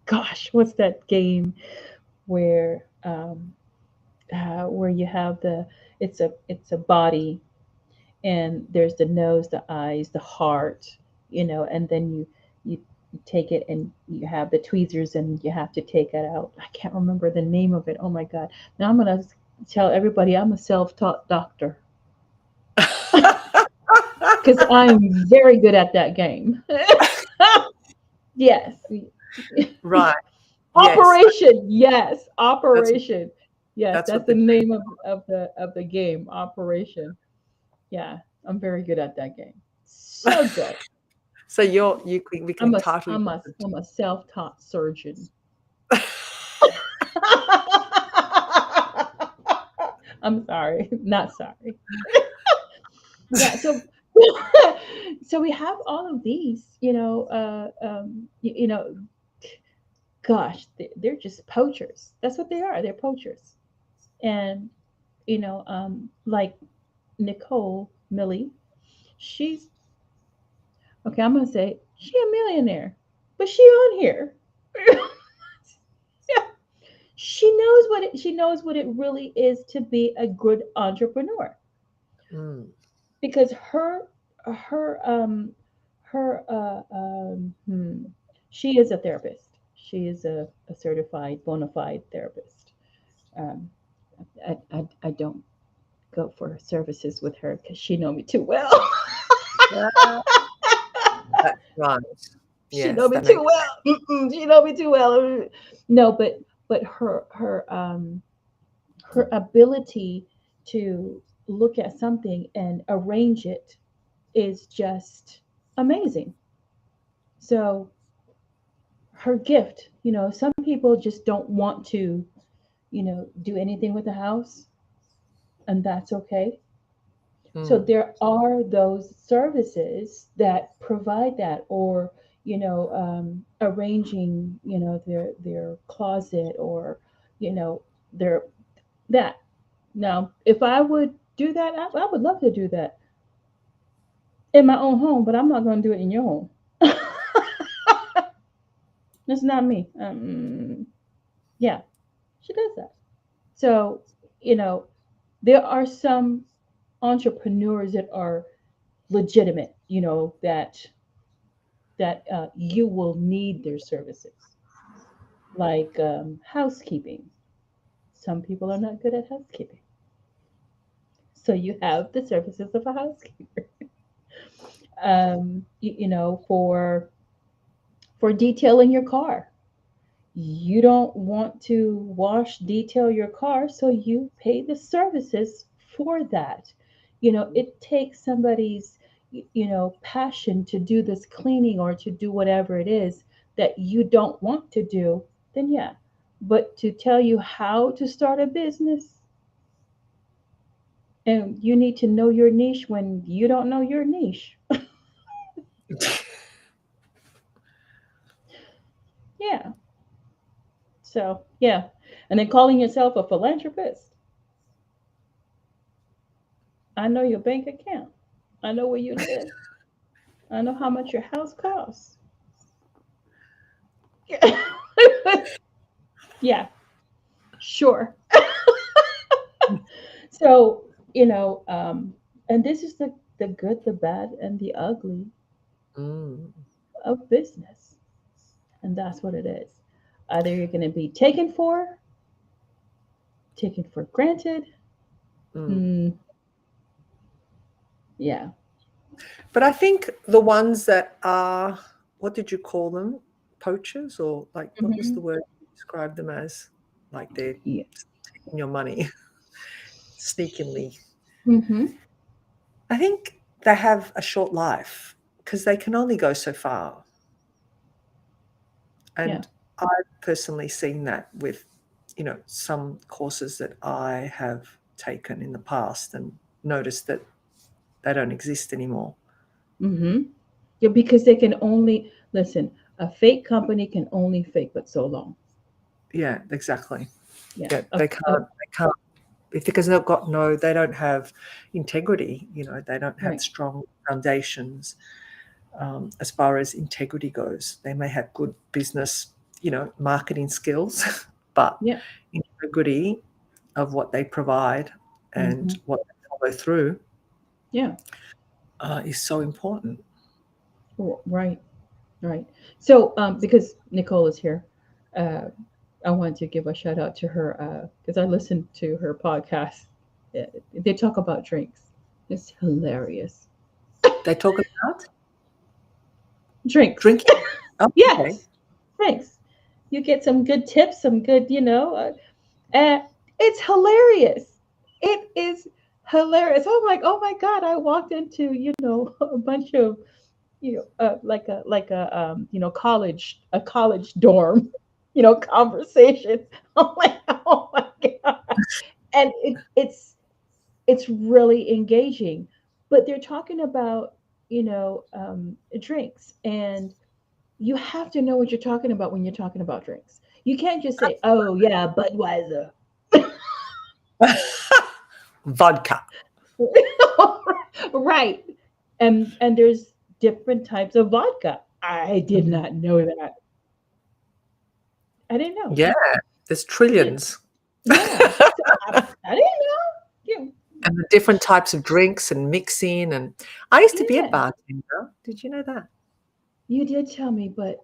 gosh, what's that game where where you have it's a body, and there's the nose, the eyes, the heart, and then you take it and you have the tweezers and you have to take it out. I can't remember the name of it. Oh my God. Now I'm gonna tell everybody I'm a self-taught doctor because I'm very good at that game. Yes. Right. Yes. Operation. Yes. That's Operation. Yes, that's that's what the the name of the game. Operation. Yeah, I'm very good at that game. So good. so you we can title you I'm a self-taught surgeon. I'm sorry, not sorry. Yeah, so so we have all of these, gosh, they're just poachers. That's what they are. They're poachers. And like Nicole Millie, she's okay. I'm gonna say she a millionaire, but she on here. Yeah, she knows what it really is to be a good entrepreneur, Mm. because her her she is a therapist. She is a certified bona fide therapist. um, I don't go for services with her because she know me too well. Yeah, that's right. She know Yes, me that too makes well. Mm-mm, she know me too well. No, but her ability to look at something and arrange it is just amazing. So her gift, some people just don't want to, do anything with the house, and that's okay. So mm. there are those services that provide that, or arranging, their closet, or, their that. Now, if I would do that, I would love to do that in my own home, but I'm not going to do it in your home. That's not me. Yeah, she does that. So, you know, there are some entrepreneurs that are legitimate, that you will need their services, like housekeeping. Some people are not good at housekeeping, so you have the services of a housekeeper. For detailing your car, you don't want to wash detail your car, so you pay the services for that. It takes somebody's passion to do this cleaning or to do whatever it is that you don't want to do. Then yeah, but to tell you how to start a business, and you need to know your niche when you don't know your niche. Yeah. So yeah, and then calling yourself a philanthropist. I know your bank account. I know where you live. I know how much your house costs. Yeah. Yeah, sure. So, and this is the good, the bad, and the ugly Mm, of business. And that's what it is. Either you're going to be taken for granted. mm. Mm, yeah. But I think the ones that are, what did you call them? Poachers, or like, what was Hmm. the word you described them as? Like they're Yeah. taking your money sneakily. Hmm. I think they have a short life because they can only go so far. Yeah. And I've personally seen that with, some courses that I have taken in the past and noticed that they don't exist anymore. Hmm. Yeah, because they can only listen. A fake company can only fake but so long. Yeah, exactly. Yeah. Yeah, they can't because they don't have integrity. They don't have Right. strong foundations as far as integrity goes. They may have good business, marketing skills, but Yeah. integrity of what they provide and Hmm. what they follow through Yeah. is so important. Right. Right. So, because Nicole is here, uh, I want to give a shout out to her because I listened to her podcast. They talk about drinks. It's hilarious. They talk about Drinks. drinking. Oh, okay. Yes, drinks. You get some good tips, some good, it's hilarious. It is hilarious. I'm like, oh my God, I walked into, a bunch of, a college dorm, conversation. I'm like, oh my God. And it's really engaging. But they're talking about, drinks, and you have to know what you're talking about when you're talking about drinks. You can't just say, "Oh yeah, Budweiser." Vodka. Right. And there's different types of vodka. I did Mhm. not know that. I didn't know. Yeah, there's Yeah. trillions. Yeah. So I didn't know. Yeah. And the different types of drinks and mixing, and I used to be a Yeah. bartender. Did you know that? You did tell me, but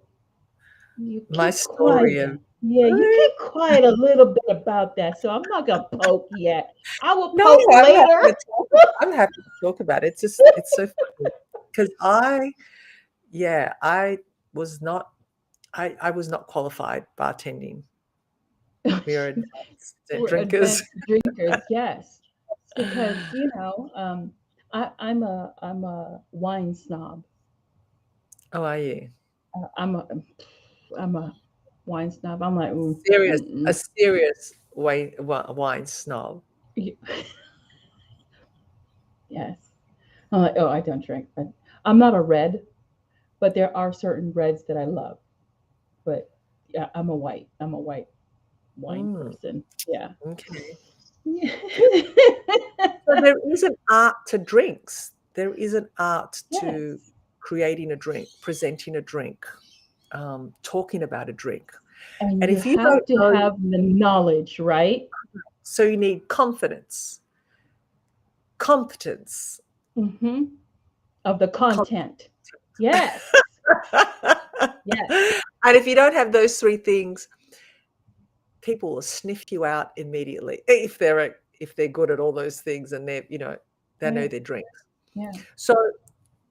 you My keep story quiet. of Yeah, you keep quiet a little bit about that. So I'm not gonna poke yet. I will No, poke later. I'm happy to talk about it. It's so funny because I was not I was not qualified bartending. We are advanced We're drinkers. advanced drinkers, yes, because I'm a wine snob. Oh, are you? Uh, I'm a I'm a wine snob. I'm like, A mm-mm. serious wine snob. Yes. I'm like, oh, I don't drink. I'm not a red. but there are certain reds that I love. But yeah, I'm a white wine Mm, person. Yeah. okay. Yeah. So there is an art to drinks. There is an art to Yes. creating a drink, presenting a drink, talking about a drink. And And you if you have don't to know, have the knowledge, right? so you need confidence, competence. Hmm. Of the com- content. Yes. Yes. and if you don't have those three things, people will sniff you out immediately if they're good at all those things and they know Right. their drinks. Yeah. So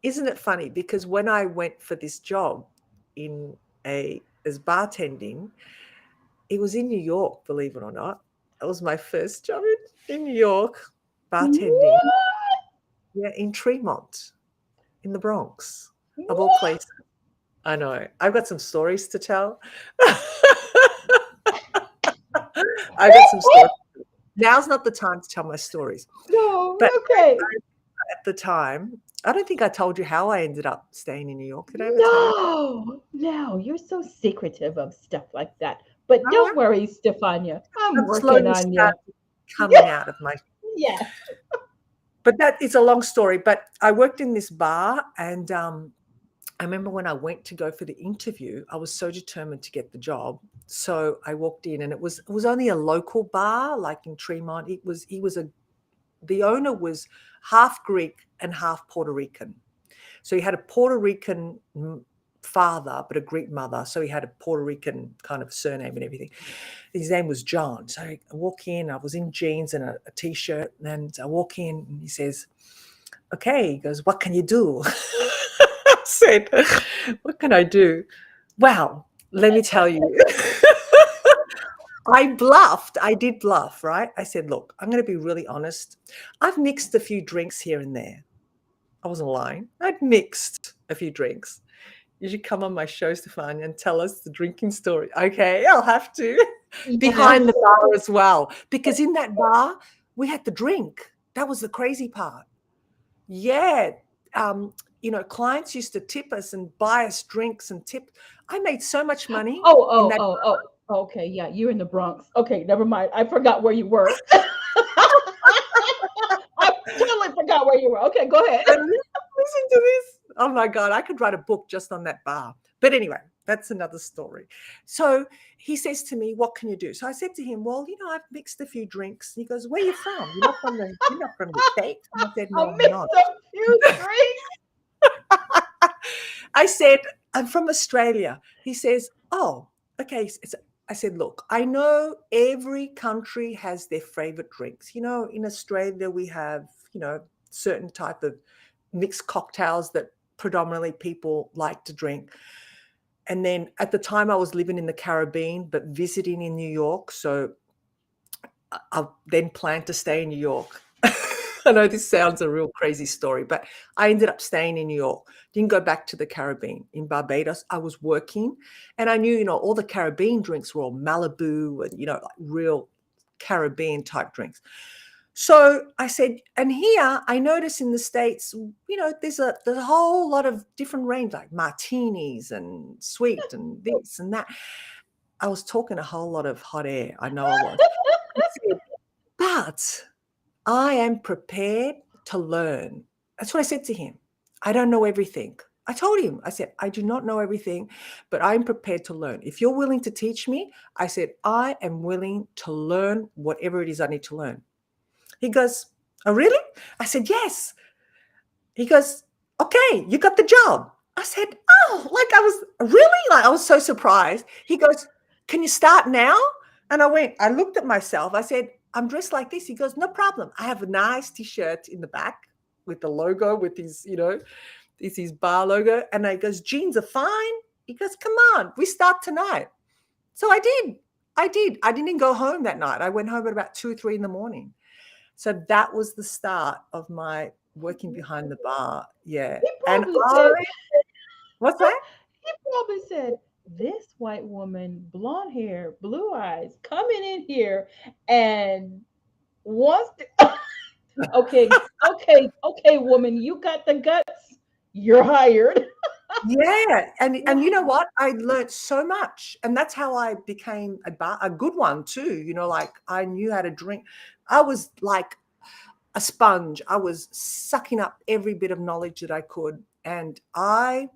isn't it funny? Because when I went for this job in a as bartending, it was in New York, believe it or not. That was my first job in New York, bartending. What? Yeah, in Tremont, in the Bronx, of all What? places. I know. I've got some stories to tell. I've got some stories. Now's not the time to tell my stories. No. But Okay. at the time, I don't think I told you how I ended up staying in New York. Did I ever tell you? No. No. You're so secretive of stuff like that. But Oh, don't worry, Stefania. I'm I'm working slowly on you. starting coming out of my. Yes. But that is a long story. But I worked in this bar, and I remember when I went to go for the interview, I was so determined to get the job. So I walked in, and it was only a local bar, like in Tremont. The owner was half Greek and half Puerto Rican. So he had a Puerto Rican father, but a Greek mother. So he had a Puerto Rican kind of surname and everything. His name was John. So I walk in, I was in jeans and a t-shirt, and I walk in and he says, okay, he goes, what can you do? I said, what can I do? Well, let me tell you. I bluffed. I did bluff, right? I said, look, I'm going to be really honest. I've mixed a few drinks here and there. I wasn't lying. I'd mixed a few drinks. You should come on my show, Stefania, and tell us the drinking story. Okay, I'll have to. Yes. Behind the bar as well. Because in that bar, we had to drink. That was the crazy part. Yeah. Um, clients used to tip us and buy us drinks and tip. I made so much money Oh, in oh, that. oh, oh. Okay, yeah, you're in the Bronx. Okay, never mind. I forgot where you were. I totally forgot where you were. Okay, go ahead. And listen to this. Oh my God, I could write a book just on that bar. But anyway, that's another story. So he says to me, what can you do? So I said to him, well, I've mixed a few drinks. And he goes, where are you from? You're not from the States? And I said, I no, I'm mixed not. up few drinks. I said, I'm from Australia. He says, oh, okay. I said, look, I know every country has their favorite drinks. In Australia, we have, certain type of mixed cocktails that predominantly people like to drink. And then at the time I was living in the Caribbean, but visiting in New York. So I then planned to stay in New York. I know this sounds a real crazy story, but I ended up staying in New York. Didn't go back to the Caribbean. In Barbados, I was working, and I knew, all the Caribbean drinks were all Malibu and, like real Caribbean type drinks. So I said, and here I notice in the States, there's a whole lot of different range, like martinis and sweet and this and that. I was talking a whole lot of hot air. I know I was. I said, but I am prepared to learn. That's what I said to him. I don't know everything. I told him, I said, I do not know everything, but I'm prepared to learn. If you're willing to teach me, I said, I am willing to learn whatever it is I need to learn. He goes, oh, really? I said, yes. He goes, okay, you got the job. I said, oh, like I was really, like I was so surprised. He goes, can you start now? And I looked at myself. I said, I'm dressed like this. He goes, no problem. I have a nice t-shirt in the back with the logo, with his bar logo. And I goes, jeans are fine. He goes, come on, we start tonight. So I did. I didn't go home that night. I went home at about 2 or 3 in the morning. So that was the start of my working behind the bar. Yeah. He And probably said, what's that? he probably said, this white woman, blonde hair, blue eyes, coming in here and wants to. Okay, okay, okay, woman, you got the guts. You're hired. Yeah, and you know Wow. what? I learned so much, and that's how I became a good one too. Like I knew how to drink. I was like a sponge. I was sucking up every bit of knowledge that I could, and I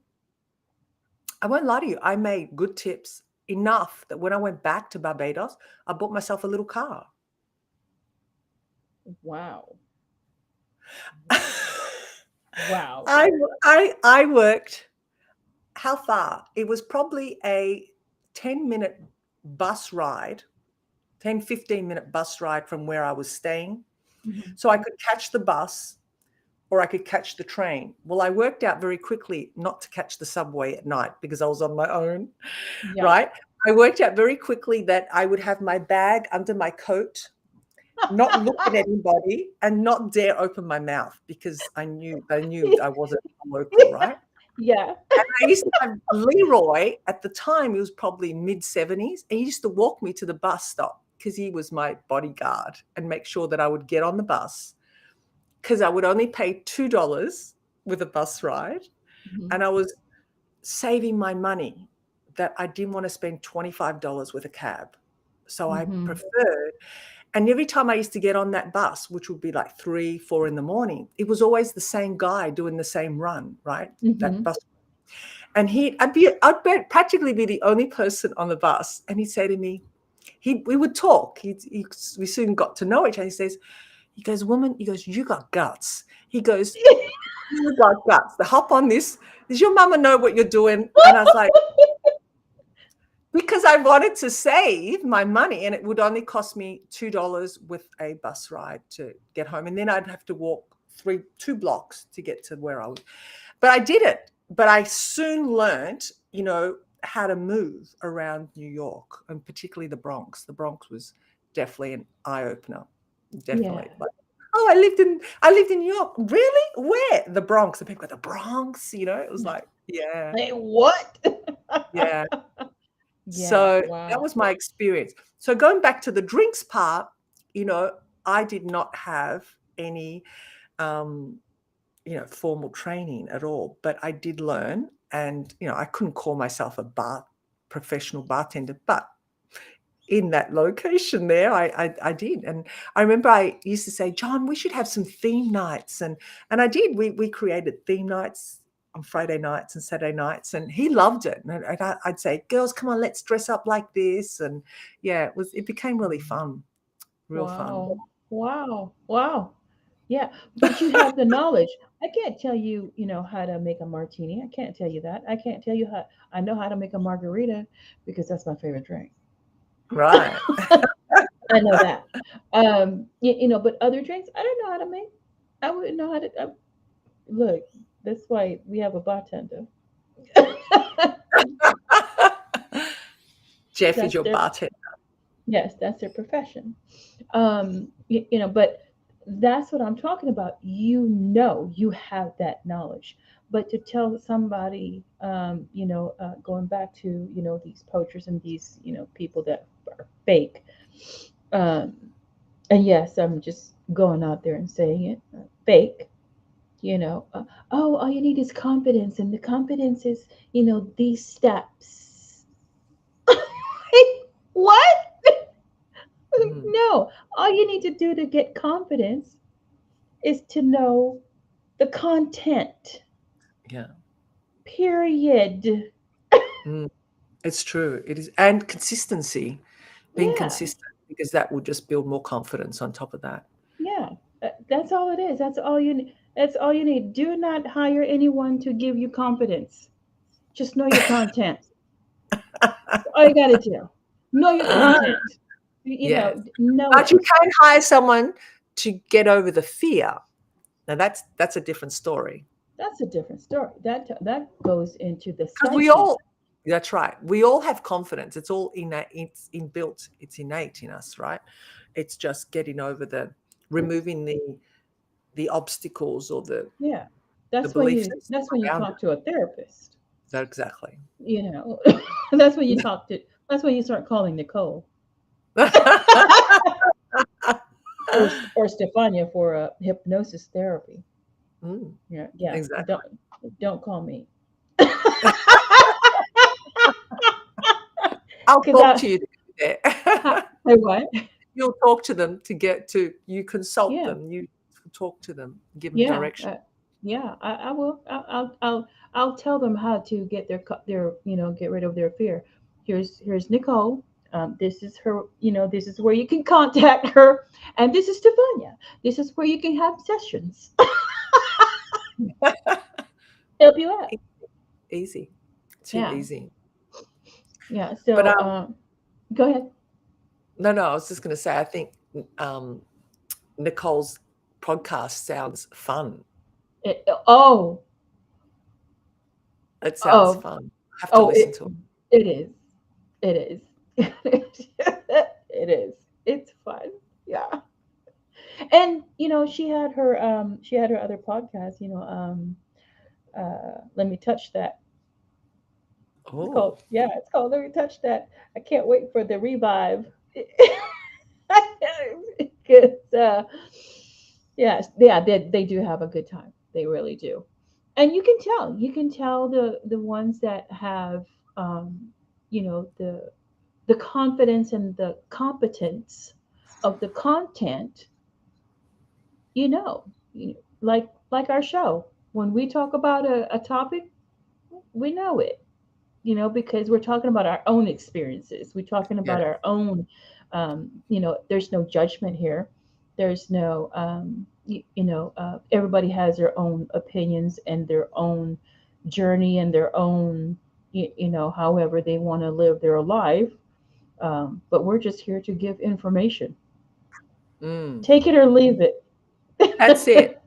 won't lie to you. I made good tips enough that when I went back to Barbados, I bought myself a little car. Wow. Wow. I I worked. How far? It was probably a 10-minute bus ride, 10-15-minute bus ride from where I was staying. Mhm. So I could catch the bus or I could catch the train. Well, I worked out very quickly not to catch the subway at night because I was on my own, Yeah. right? I worked out very quickly that I would have my bag under my coat, not look at anybody, and not dare open my mouth because I knew they knew I wasn't a local, right? Yeah. And I used to have Leroy at the time, he was probably mid-70s, and he used to walk me to the bus stop because he was my bodyguard and make sure that I would get on the bus because I would only pay $2 with a bus ride. Mhm. And I was saving my money that I didn't want to spend $25 with a cab. So I Mhm. preferred, and every time I used to get on that bus, which would be like 3, 4 in the morning, it was always the same guy doing the same run, right? That Mhm. bus. And practically be the only person on the bus. And he'd say to me, we would talk. We soon got to know each other. He goes, woman, he goes, you got guts. He goes, you got guts. To hop on this. Does your mama know what you're doing? And I was like, because I wanted to save my money and it would only cost me $2 with a bus ride to get home. And then I'd have to walk 2 blocks to get to where I was. But I did it. But I soon learned, how to move around New York and particularly the Bronx. The Bronx was definitely an eye opener. Yeah. Definitely. Like, oh, I lived in New York. Really? Where? The Bronx. And people go, the Bronx, it was like, yeah, Hey, what? yeah. Yeah. So that Wow. was my experience. So going back to the drinks part, you know, I did not have any um formal training at all, but I did learn, and I couldn't call myself a professional bartender, but in that location there, I did. And I remember I used to say, John, we should have some theme nights. And I did. We created theme nights on Friday nights and Saturday nights, and he loved it. And I'd say, girls, come on, let's dress up like this. And yeah, it became really fun, real fun. Wow. Wow. Wow. Yeah, but you have the knowledge. I can't tell you, how to make a martini. I can't tell you that. I can't tell you how I know how to make a margarita because that's my favorite drink. Right. I know that. But other drinks, I don't know how to make. I wouldn't know how to look. That's why we have a bartender. Jeff is That's your their bartender. yes, that's their profession. But that's what I'm talking about. You have that knowledge, but to tell somebody, going back to these poachers and these people that are fake, um, and yes, I'm just going out there and saying it, fake. Oh, all you need is confidence, and the confidence is these steps. What? Mm, No, all you need to do to get confidence is to know the content. yeah. Period. Mm, it's true. It is. And consistency, being Yeah, consistent, because that will just build more confidence on top of that. yeah. That's all it is. That's all you need. That's all you need. Do not hire anyone to give you confidence. Just know your content. All you gotta do. Know your content. Yes. Know But you it. can hire someone to get over the fear. Now that's a different story. That's a different story. That goes into the Because we psyche. all that's right. We all have confidence. It's all innate, it's inbuilt, it's innate in us, right? It's just getting over removing the obstacles or Yeah. the That's when belief you system that's when you around talk it. to a therapist. So exactly. You know. That's when you talk to that's when you start calling Nicole or Stefania for a hypnosis therapy. Mm, Yeah, yeah. exactly. Don't call me. I'll Because talk I, to you to get say what? You'll talk to them to get to you consult Yeah, them, you talk to them, give them yeah, direction. yeah. I will. I'll tell them how to get their get rid of their fear. Here's Nicole. This is her. This is where you can contact her, and this is Stefania. This is where you can have sessions. Help you out. E Easy. Too Yeah, easy. yeah. But, So go ahead. no, no, I was just gonna say, I think, Nicole's podcast sounds fun. Oh, It sounds oh, fun. I have to oh. listen to it. It is. It is. It is. It's fun. Yeah. And she had her other podcast, Let Me Touch That. Oh, It's called Let Me Touch That. I can't wait for the revive. Because yeah, they do have a good time. They really do. And you can tell the ones that have the confidence and the competence of the content, you know, like our show. When we talk about a topic, we know it, because we're talking about our own experiences. We're talking about yeah. our own, there's no judgment here. There's no, everybody has their own opinions and their own journey and their own, however they want to live their life. But we're just here to give information. Mm. Take it or leave it. That's it.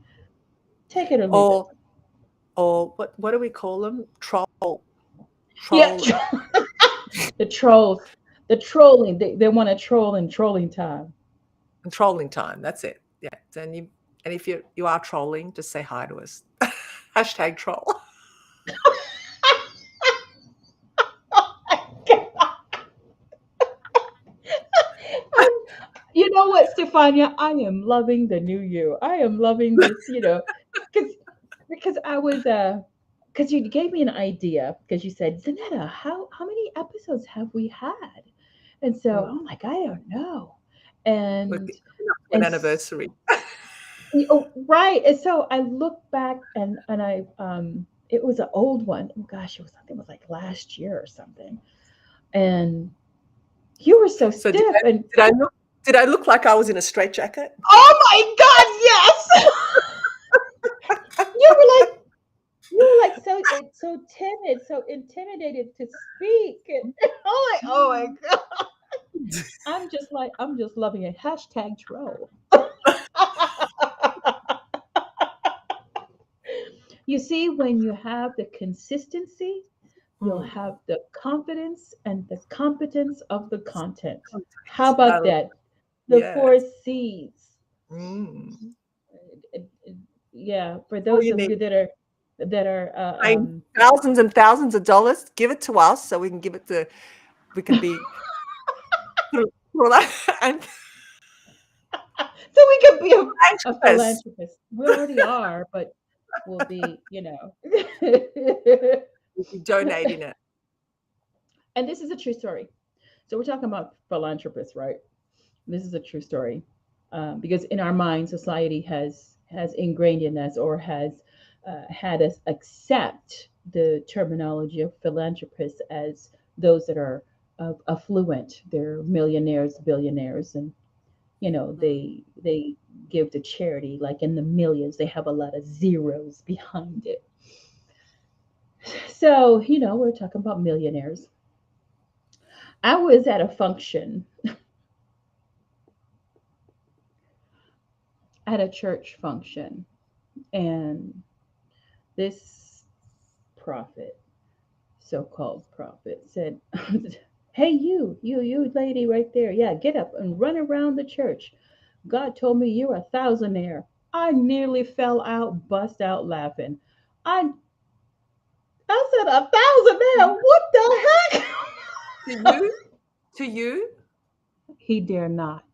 Take it or leave it. Or what do we call them? Yeah, Troll the trolls, the trolling. They want to troll in trolling time. trolling time, that's it. Yeah, and if you are trolling, just say hi to us. Hashtag troll. I'm, you know what, Stefania? I am loving the new you. I am loving this, because I was because you gave me an idea because you said, Zanetta, how many episodes have we had? And so Mm. I'm like, I don't know. We're And coming up to an and anniversary. oh, right. And so I looked back and I it was an old one. Oh gosh, I think it was like last year or something. And you were so So did stiff I and did I look did I look like I was in a straitjacket? oh my god, yes. you were like so timid, so intimidated to speak. And oh my god. I'm just loving it. Hashtag troll. You see, when you have the consistency, you'll Mm. have the confidence and the competence of the content. How Context. about that? The four Yes. C's. Mm. Yeah, for All those you of need. you that are Paying thousands and thousands of dollars, give it to us so we can give it to we can be and so we can be a philanthropists. philanthropist. We already are, but we'll be, We'll be donating it. and this is a true story. So we're talking about philanthropists, right? This is a true story, because in our mind, society has ingrained in us or has had us accept the terminology of philanthropists as those that are affluent. They're millionaires, billionaires, and Mm. they give to charity like in the millions. They have a lot of zeros behind it. So we're talking about millionaires. I was at a function, at a church function, and this prophet, so-called prophet, said, "Hey, you lady right there, yeah, get up and run around the church. God told me you're a thousandaire." I nearly fell out, bust out laughing. I I said a thousandaire. What the heck? To you? To you? He dare not.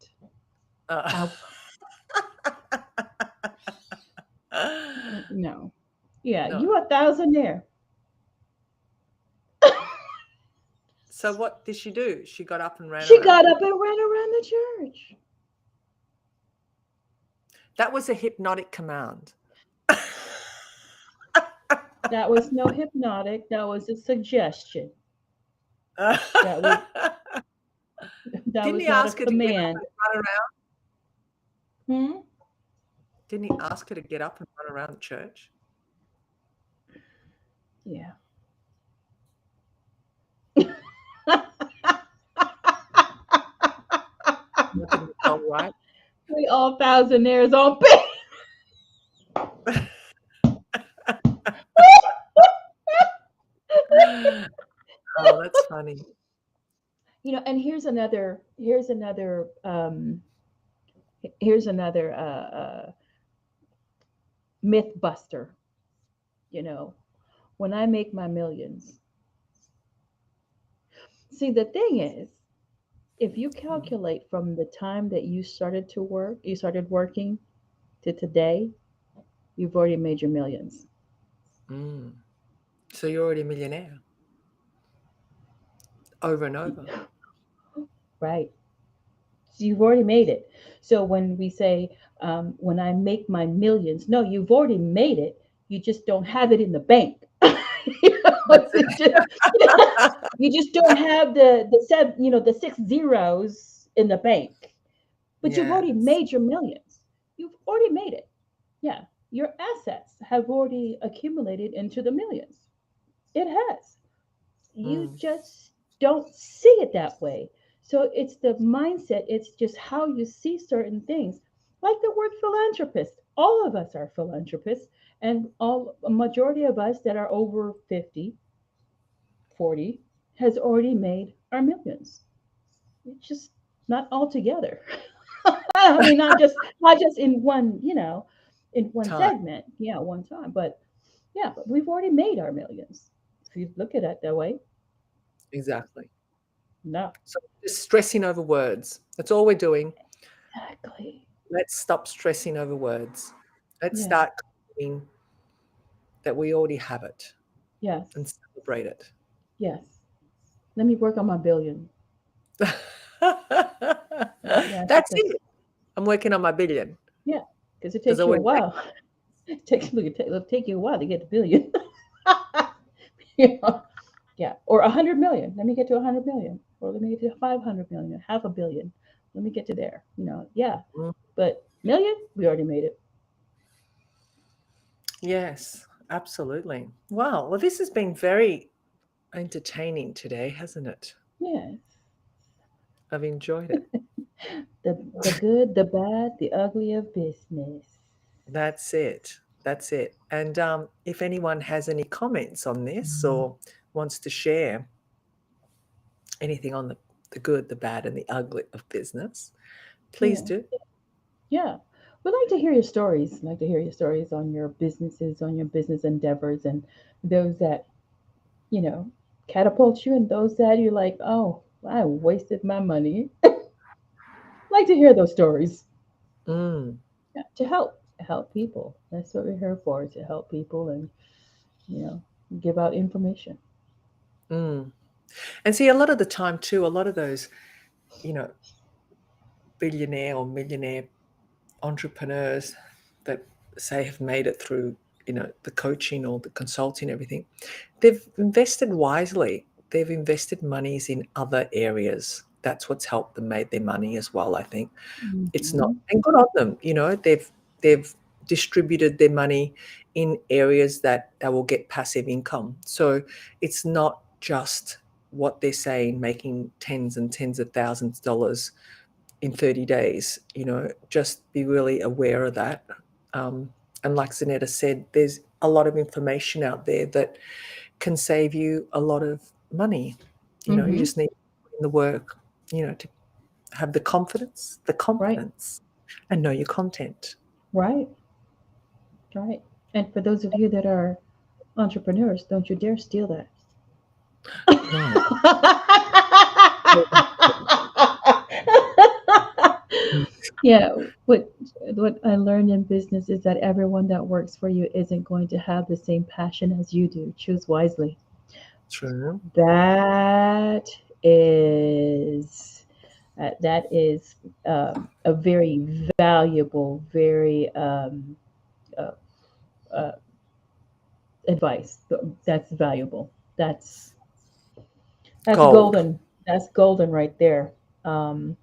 Uh, I no. Yeah, no. you a thousandaire. So what did she do? She got up and ran She got around? up and ran around the church. That was a hypnotic command. That was no hypnotic. That was a suggestion. That was that Didn't was he not a ask her to get up command. and run around? Hmm? Didn't he ask her to get up and run around the church? Yeah. What did he tell her, right? We all thousandaires on pay. Oh, that's funny. And here's another myth buster. You know, when I make my millions. See, the thing is, if you Mm. calculate from the time that you started working to today, you've already made your millions. Mm. So you're already a millionaire over and over. Right? So you've already made it. So when we say, when I make my millions, no, you've already made it. You just don't have it in the bank. you, know, That's you it. just you just don't have the 6 zeros in the bank. But you've already Yes. made your millions. You've already made it. Yeah, your assets have already accumulated into the millions. It has. You Mm. just don't see it that way. So it's the mindset, it's just how you see certain things. Like the word philanthropist. All of us are philanthropists, and a majority of us that are over 50, 40 has already made our millions. It's just not all together. I mean, not just in one Time. segment, yeah, one time, but yeah, but we've already made our millions. If you look at it that way, Exactly. no, So just stressing over words. That's all we're doing. exactly. Let's stop stressing over words. Let's Yeah, start claiming that we already have it yes, and celebrate it. yes. Let me work on my billion. Yeah, That's because it. I'm working on my billion yeah, because it because I takes you a already made while. It'll take you a while to get to billion. Yeah, yeah, or 100 million. Let me get to 100 million, or let me get to 500 million, half a billion. Let me get to there. Yeah, Mm. but million, we already made it. Yes, absolutely. Wow. Well, this has been very entertaining today, hasn't it? Yes, I've enjoyed it. the good, the bad, the ugly of business. That's it. That's it. And if anyone has any comments on this or wants to share anything on the good, the bad, and the ugly of business, please Yeah, do. yeah. We'd like to hear your stories. I'd like to hear your stories on your businesses, on your business endeavors, and those that you know catapult you, and those that you're like, oh, I wasted my money. Like to hear those stories. Mm, Yeah, to help people. That's what we're here for, to help people and you know give out information. mm. And see, a lot of the time too, a lot of those, you know, billionaire or millionaire entrepreneurs that say have made it through, the coaching or the consulting, everything, they've invested wisely. They've invested monies in other areas. That's what's helped them make their money as well, I think. It's not, Hmm. and good on them, they've distributed their money in areas that they will get passive income. So it's not just what they're saying, making tens and tens of thousands of dollars in 30 days. Just be really aware of that. And like Zanetta said, there's a lot of information out there that can save you a lot of money. You Hmm. just need to put in the work, to have the confidence, Right, and know your content. right, right. And for those of you that are entrepreneurs, don't you dare steal that. No. Yeah, what I learned in business is that everyone that works for you isn't going to have the same passion as you do. Choose wisely. True. That is that is a very valuable, very uh, uh, advice. That's valuable. That's Gold. golden. That's golden right there. Um,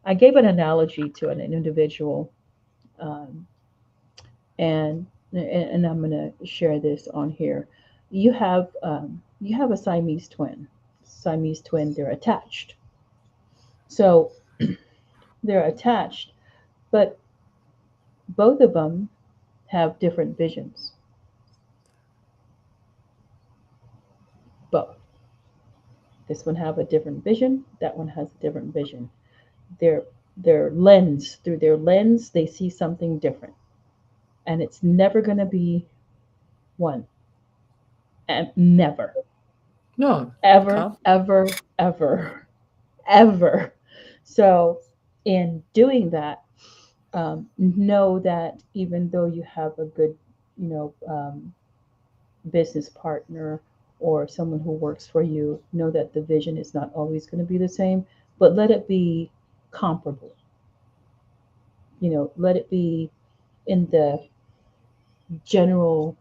I gave an analogy to an individual, um, and I'm going to share this on here. You have a Siamese twin. Siamese twin. They're attached. So they're attached, but both of them have different visions. Both. This one have a different vision. That one has a different vision. Their their lens through their lens, they see something different, and it's never going to be one. And never, No, ever, can't. ever, ever, ever. So, in doing that, know that even though you have a good, you know, business partner or someone who works for you, know that the vision is not always going to be the same, but let it be comparable. You know, let it be in the general,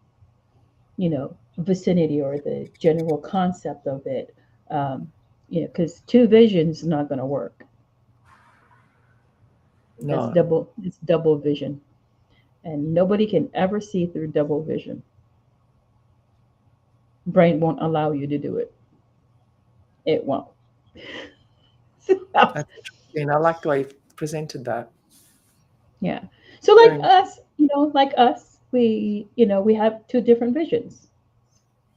you know, vicinity or the general concept of it. Um, you know, because two visions is not going to work. That's No. double. It's double vision, and nobody can ever see through double vision. Brain won't allow you to do it. It won't. That's interesting. I like the way you've presented that. Yeah. So like Very interesting. us, you know, like us, we have two different visions.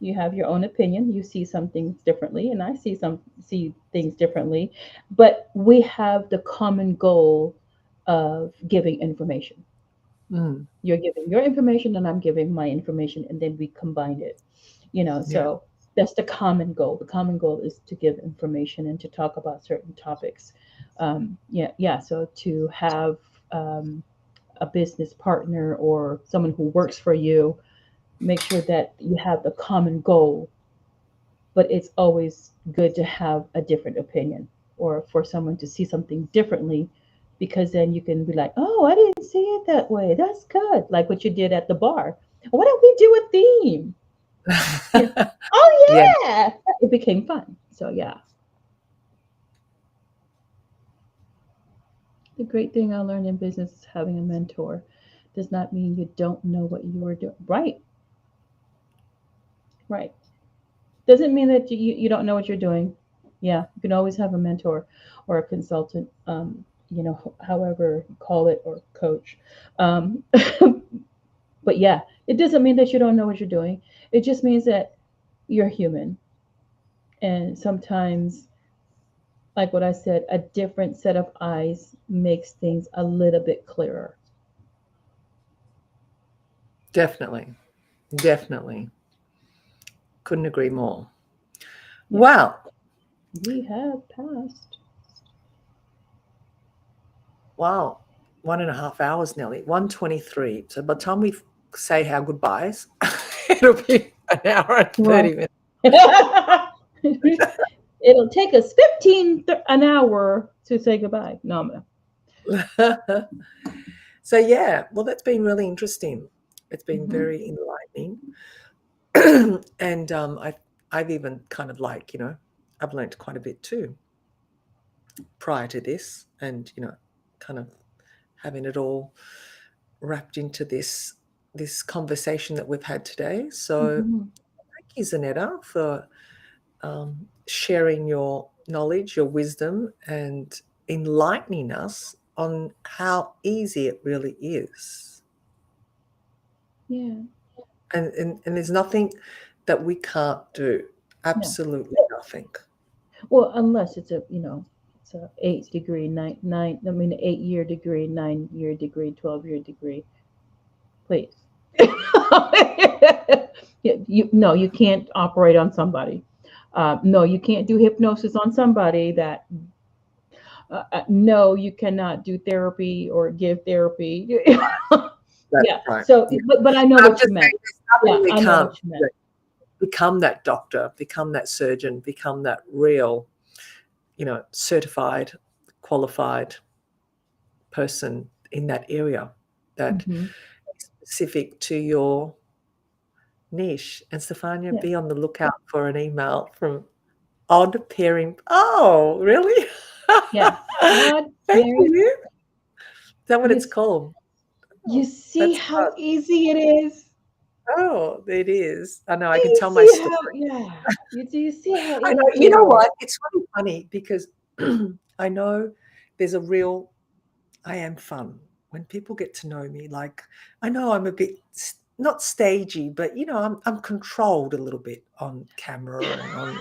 You have your own opinion. You see some things differently, and I see things differently, but we have the common goal of giving information. Mm, You're giving your information, and I'm giving my information, and then we combine it. You know, yeah. so that's the common goal. The common goal is to give information and to talk about certain topics. Yeah, yeah. So to have um, a business partner or someone who works for you, make sure that you have the common goal, but it's always good to have a different opinion or for someone to see something differently because then you can be like, oh, I didn't see it that way. That's good. Like what you did at the bar. Why don't we do a theme? You know, Yeah, oh, yeah. It became fun. So, yeah. The great thing I learned in business is having a mentor does not mean you don't know what you are doing. Right, right. Doesn't mean that you don't know what you're doing. Yeah, you can always have a mentor or a consultant, you know, however you call it, or coach. Um, but yeah, it doesn't mean that you don't know what you're doing. It just means that you're human. And sometimes, like what I said, a different set of eyes makes things a little bit clearer. definitely. Definitely. Couldn't agree more. Yeah, Well, we have passed. wow. 1.5 hours nearly. 1:23. So by the time we say our goodbyes, it'll be an hour and Well, 30 minutes. it'll take us an hour to say goodbye. No, I'm So yeah, well, that's been really interesting. It's been hmm very enlightening. And I've even kind of like, I've learned quite a bit too prior to this, and kind of having it all wrapped into this conversation that we've had today. So hmm thank you, Zanetta, for sharing your knowledge, your wisdom, and enlightening us on how easy it really is. Yeah. And there's nothing that we can't do. No. Absolutely nothing. Well, unless it's it's a 8 degree, I mean, 8 year degree, 9 year degree, 12 year degree. Please. Yeah, no, you can't operate on somebody. No, you can't do hypnosis on somebody that. No, you cannot do therapy or give therapy. That's Yeah. right. So, Yeah. but I know I'm what you just meant. saying there's Yeah, nothing we I know can't what you meant. do. become that doctor, become that surgeon, become that real, certified, qualified person in that area that Hmm. is specific to your niche. And Stefania, Yeah. be on the lookout for an email from Odd Pairing. Oh, really? Yes. Odd Thank pairing. you. Is that what You it's called? you Oh, see that's how fun. easy it is. Oh, it is. I know. I Do can you tell my see story. how? Yeah. You see how I know. easy You it know is. what? It's really funny because I know there's a real. I am fun when people get to know me. Like I know I'm a bit not stagey, but I'm controlled a little bit on camera and on.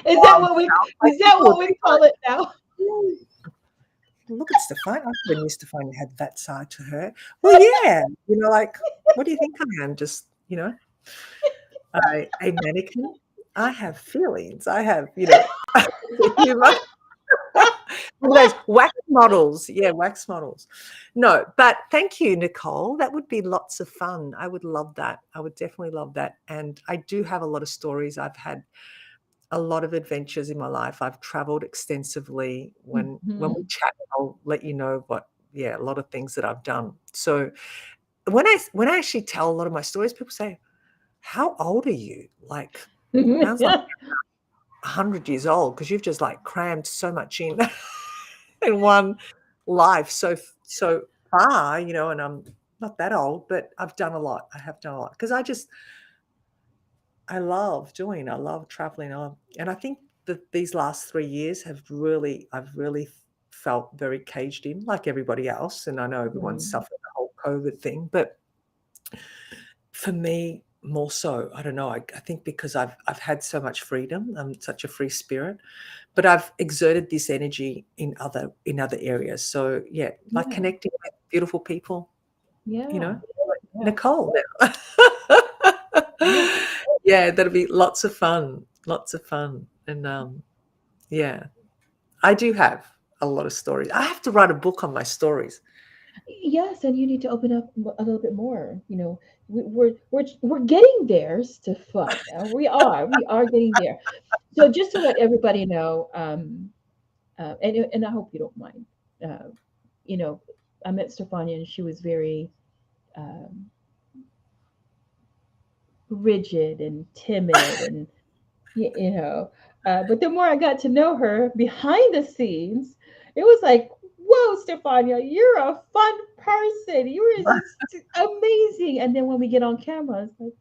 Is that Wild what we stuff. Like is that people would what we be call it now? like, look at Stefan. I never knew Stefan had that side to her. Well, yeah, like, what do you think I am? Just, a mannequin. I have feelings. I have, humor. One of those wax models. Yeah, wax models. No, but thank you, Nicole. That would be lots of fun. I would love that. I would definitely love that. And I do have a lot of stories. I've had a lot of adventures in my life. I've traveled extensively. When we Mhm. chat, I'll let you know a lot of things that I've done. So when I actually tell a lot of my stories, people say, "How old are you?" Like, sounds like 100 years old because you've just like crammed so much in in one life so far, and I'm not that old, but I've done a lot. I have done a lot because I love traveling. And I think that these last 3 years I've really felt very caged in, like everybody else. And I know everyone's Mhm. suffered the whole COVID thing, but for me, more so, I don't know. I think because I've had so much freedom, I'm such a free spirit, but I've exerted this energy in other areas. So yeah, like Yeah. connecting with beautiful people, Yeah. like Yeah. Nicole. Yeah. Yeah, that'll be lots of fun. Lots of fun. And yeah, I do have a lot of stories. I have to write a book on my stories. Yes, and you need to open up a little bit more. We're getting there, Stefania. We are getting there. So just to let everybody know, and I hope you don't mind. Uh, you know, I met Stefania, and she was very um, rigid and timid, and you know. But the more I got to know her behind the scenes, it was like, whoa, Stefania, you're a fun person. You were just amazing. And then when we get on camera, it's like,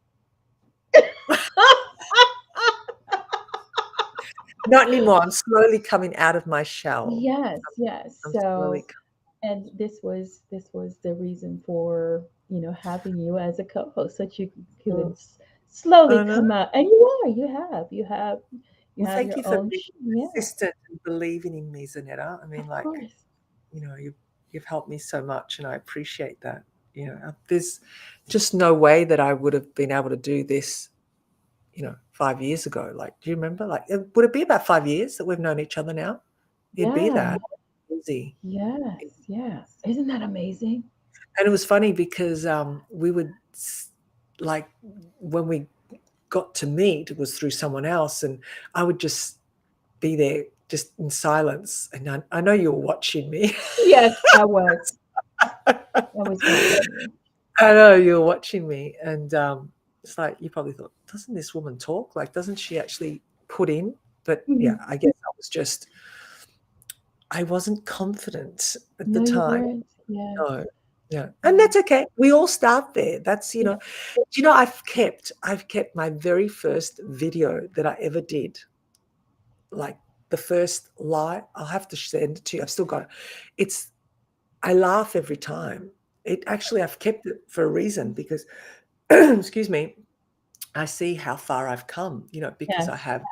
Not anymore. I'm slowly coming out of my shell. yes, yes. I'm slowly. So, and this was the reason for having you as a co-host, so that you could Oh, slowly I know. come out. And you have Well, thank your you for own. being Yeah, persistent and believing in me, Zanetta. I mean, of like, course. you've helped me so much, and I appreciate that. There's just no way that I would have been able to do this, 5 years ago. Like, do you remember? Like, would it be about 5 years that we've known each other now? It'd be Yeah. that easy. Yes, yes. Isn't that amazing? And it was funny because we would like when we got to meet, it was through someone else, and I would just be there just in silence. And I know you were watching me. Yes, I was. I was watching you. I know you were watching me, and it's like you probably thought, doesn't this woman talk? Like, doesn't she actually put in? But yeah, Mhm. I guess I wasn't confident at the No, you time. weren't. Yes. No, yeah, and Yeah. that's okay. We all start there. That's Yeah. I've kept my very first video that I ever did, like the first lie. I'll have to send it to you. I've still got it. It's I laugh every time. I've kept it for a reason because, excuse me, I see how far I've come, because I Yes. have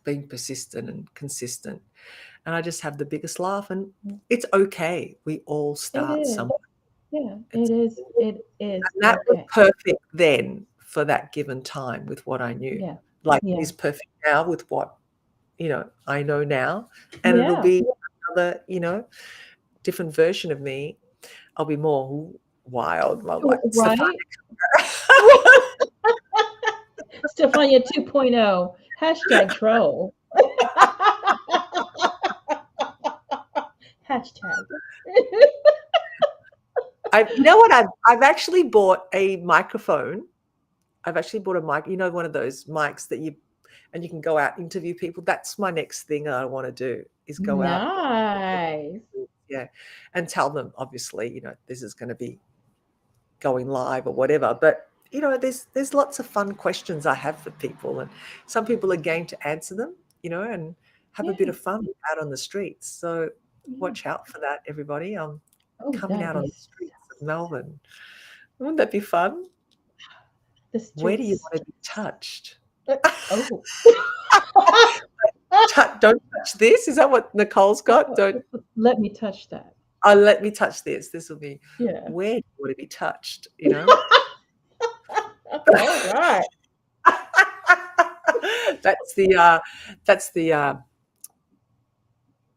been persistent and consistent, and I just have the biggest laugh. And it's okay. We all It start is. somewhere. Yeah, it It's is. It is And that was okay. perfect then for that given time with what I knew. Yeah. Like it Yeah. is perfect now with what, I know now. And it'll Yeah. be another, different version of me. I'll be more wild. I'll like Stefan. Right? Stefania 2.0, hashtag troll. Hashtag. You know what? I've actually bought a microphone. I've actually bought a mic. You know, one of those mics that you can go out interview people. That's my next thing I want to do is go out, Nice. yeah, and tell them obviously, this is going to be going live or whatever. But there's lots of fun questions I have for people, and some people are game to answer them, and have a bit Yeah, of fun out on the streets. So yeah. watch out for that, everybody. I'm Oh, coming that'll out on be the streets of Melbourne. Wouldn't that be fun? the Where do you streets. want to be touched? Uh, oh. Don't touch this. Is that what Nicole's got? Don't. Let me touch that. Oh, let me touch this. This will be. Yeah. Where do you want to be touched? You know. All right. that's the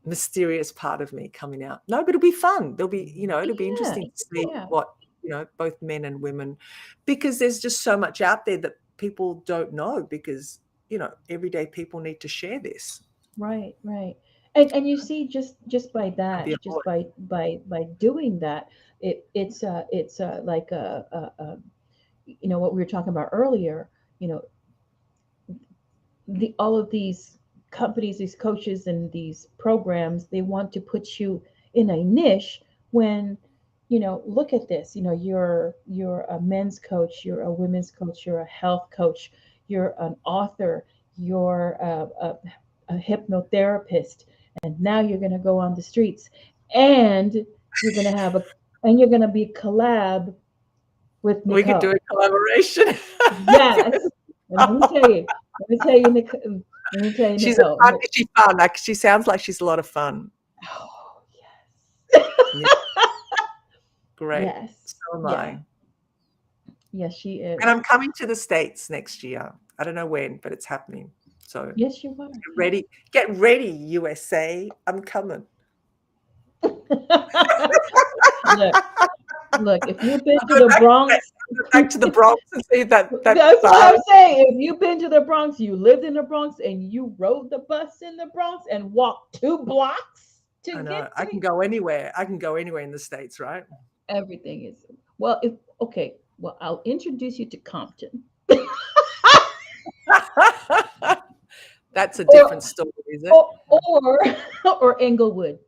mysterious part of me coming out. No, but it'll be fun. It'll be Yeah. interesting to see Yeah. what both men and women, because there's just so much out there that people don't know, because everyday people need to share this. Right. Right. And you see, just by And be that, a just voice. by doing that, it's like what we were talking about earlier. You know, the all of these companies, these coaches, and these programs, they want to put you in a niche when look at this. You're a men's coach, you're a women's coach, you're a health coach, you're an author, you're a hypnotherapist, and now you're going to go on the streets, and you're going to have a and you're going to be collab with We could do Nicole. a collaboration. Yes. And let me tell you, She's a Nicole. fun. Is she fun? Like, she sounds like she's a lot of fun. Oh, yes. Yeah, great. Yes. So am Yeah. I. Yes, she And is. I'm coming to the States next year. I don't know when, but it's happening. So Yes, you are. get ready. Get ready, USA. I'm coming. Look, look, if you've been I'll to go the back, Bronx, I'll go back to the Bronx and see that that's what bar. I'm saying. If you've been to the Bronx, you lived in the Bronx, and you rode the bus in the Bronx and walked 2 blocks to I know. get I to can go anywhere. I can go anywhere in the States, right? everything is well, if okay, well, I'll introduce you to Compton. That's a Or different story, is it? or or Englewood.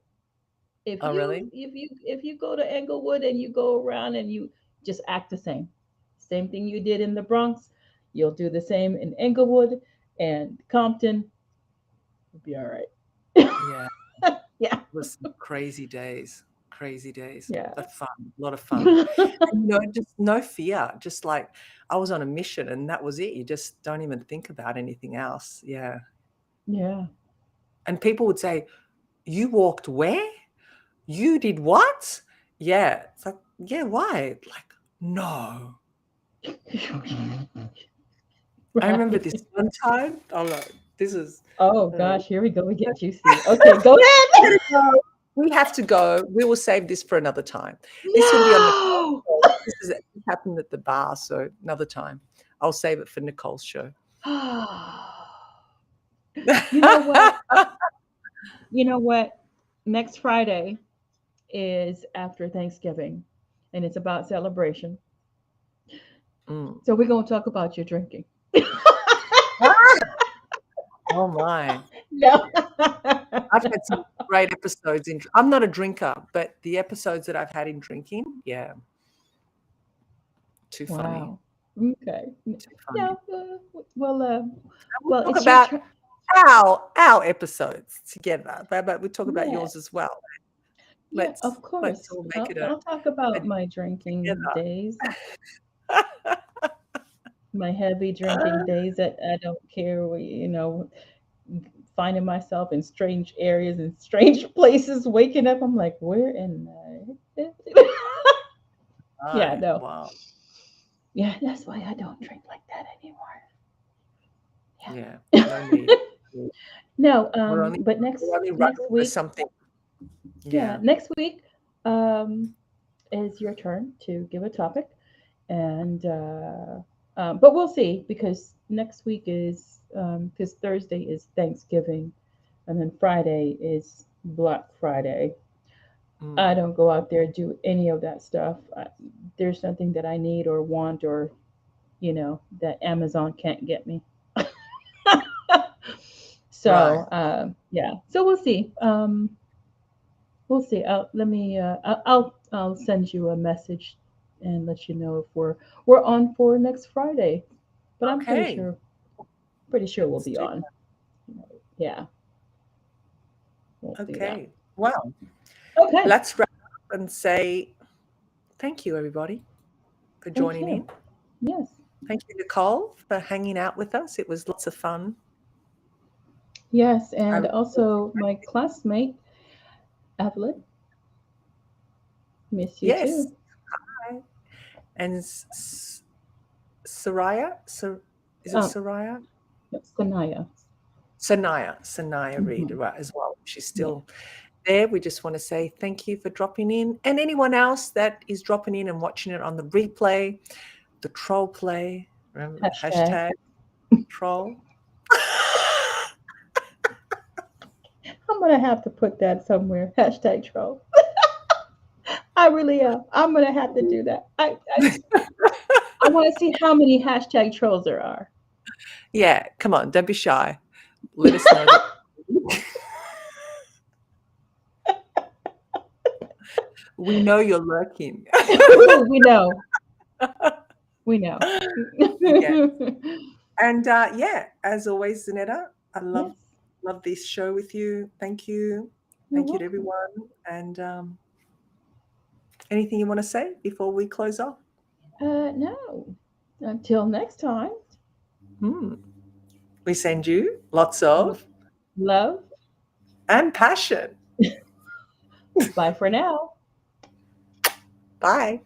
If Oh, you really? if you if you go to Englewood and you go around and you just act the same thing you did in the Bronx, you'll do the same in Englewood and Compton. You'll be all right. Yeah. Yeah, It was some crazy days. Crazy days. yeah. But fun. A lot of fun. And, just no fear. Just like I was on a mission and that was it. You just don't even think about anything else. Yeah. Yeah. And people would say, "You walked where? You did what?" Yeah. It's like, yeah, why? Like, no. I remember Right. this one time. Oh, no, this is. Oh Uh, gosh, here we go. We get juicy. Okay, go ahead. gotta go. We have to go. We will save this for another time. This will be on Nicole's No. show. This happened at the bar, so another time. I'll save it for Nicole's show. You know what? You know what? Next Friday is after Thanksgiving, and it's about celebration. Mm. So we're gonna talk about your drinking. Oh my! No. I've had some great episodes in. I'm not a drinker, but the episodes that I've had in drinking, yeah, too funny, Wow. Okay. too funny. No. Well. We'll Well, talk it's your about turn. our episodes together, but we'll talk about Yeah. yours as well. Yeah. Let's Of let's course. all make I'll, it I'll talk a about my drinking together. days, my heavy drinking days that I don't care. Finding myself in strange areas and strange places, waking up, I'm like, where in the yeah, Oh, no. wow. Yeah, that's why I don't drink like that anymore. Yeah, Yeah. no need. No, We're only but we're only next running for week, something. yeah, Yeah. next week um is your turn to give a topic, and But we'll see because next week is because Thursday is Thanksgiving, and then Friday is Black Friday. I Mm. don't go out there and do any of that stuff. There's nothing that I need or want or that Amazon can't get me. Right. So yeah, so we'll see. We'll see. Let me. I'll send you a message and let you know if we're on for next Friday. But I'm Okay. pretty sure we'll Let's be do on. Yeah, we'll do that. Okay. Well, Okay. let's wrap up and say thank you, everybody, for Thank joining you. in. Yes. Thank you, Nicole, for hanging out with us. It was lots of fun. Yes, I and really also my classmate Evelyn. Miss you yes. too. Hi. And Soraya, is it Um, Soraya? Sanaya. Sanaya Reid, Hmm. right, as well. She's Yeah. still there. We just want to say thank you for dropping in. And anyone else that is dropping in and watching it on the replay, the troll play, remember Hashtag. hashtag troll. I'm gonna have to put that somewhere. Hashtag troll. I really am. I'm gonna have to do that. I want to see how many hashtag trolls there are. Yeah, come on, don't be shy. Let us know that we know you're lurking. We know. We know. Yeah. And yeah, as always, Zanetta, I Yes. love this show with you. Thank you. You're Thank you to welcome. everyone. And anything you want to say before we close off? No. Until next time. Hmm. We send you lots l- of Love. and passion. Bye for now. Bye.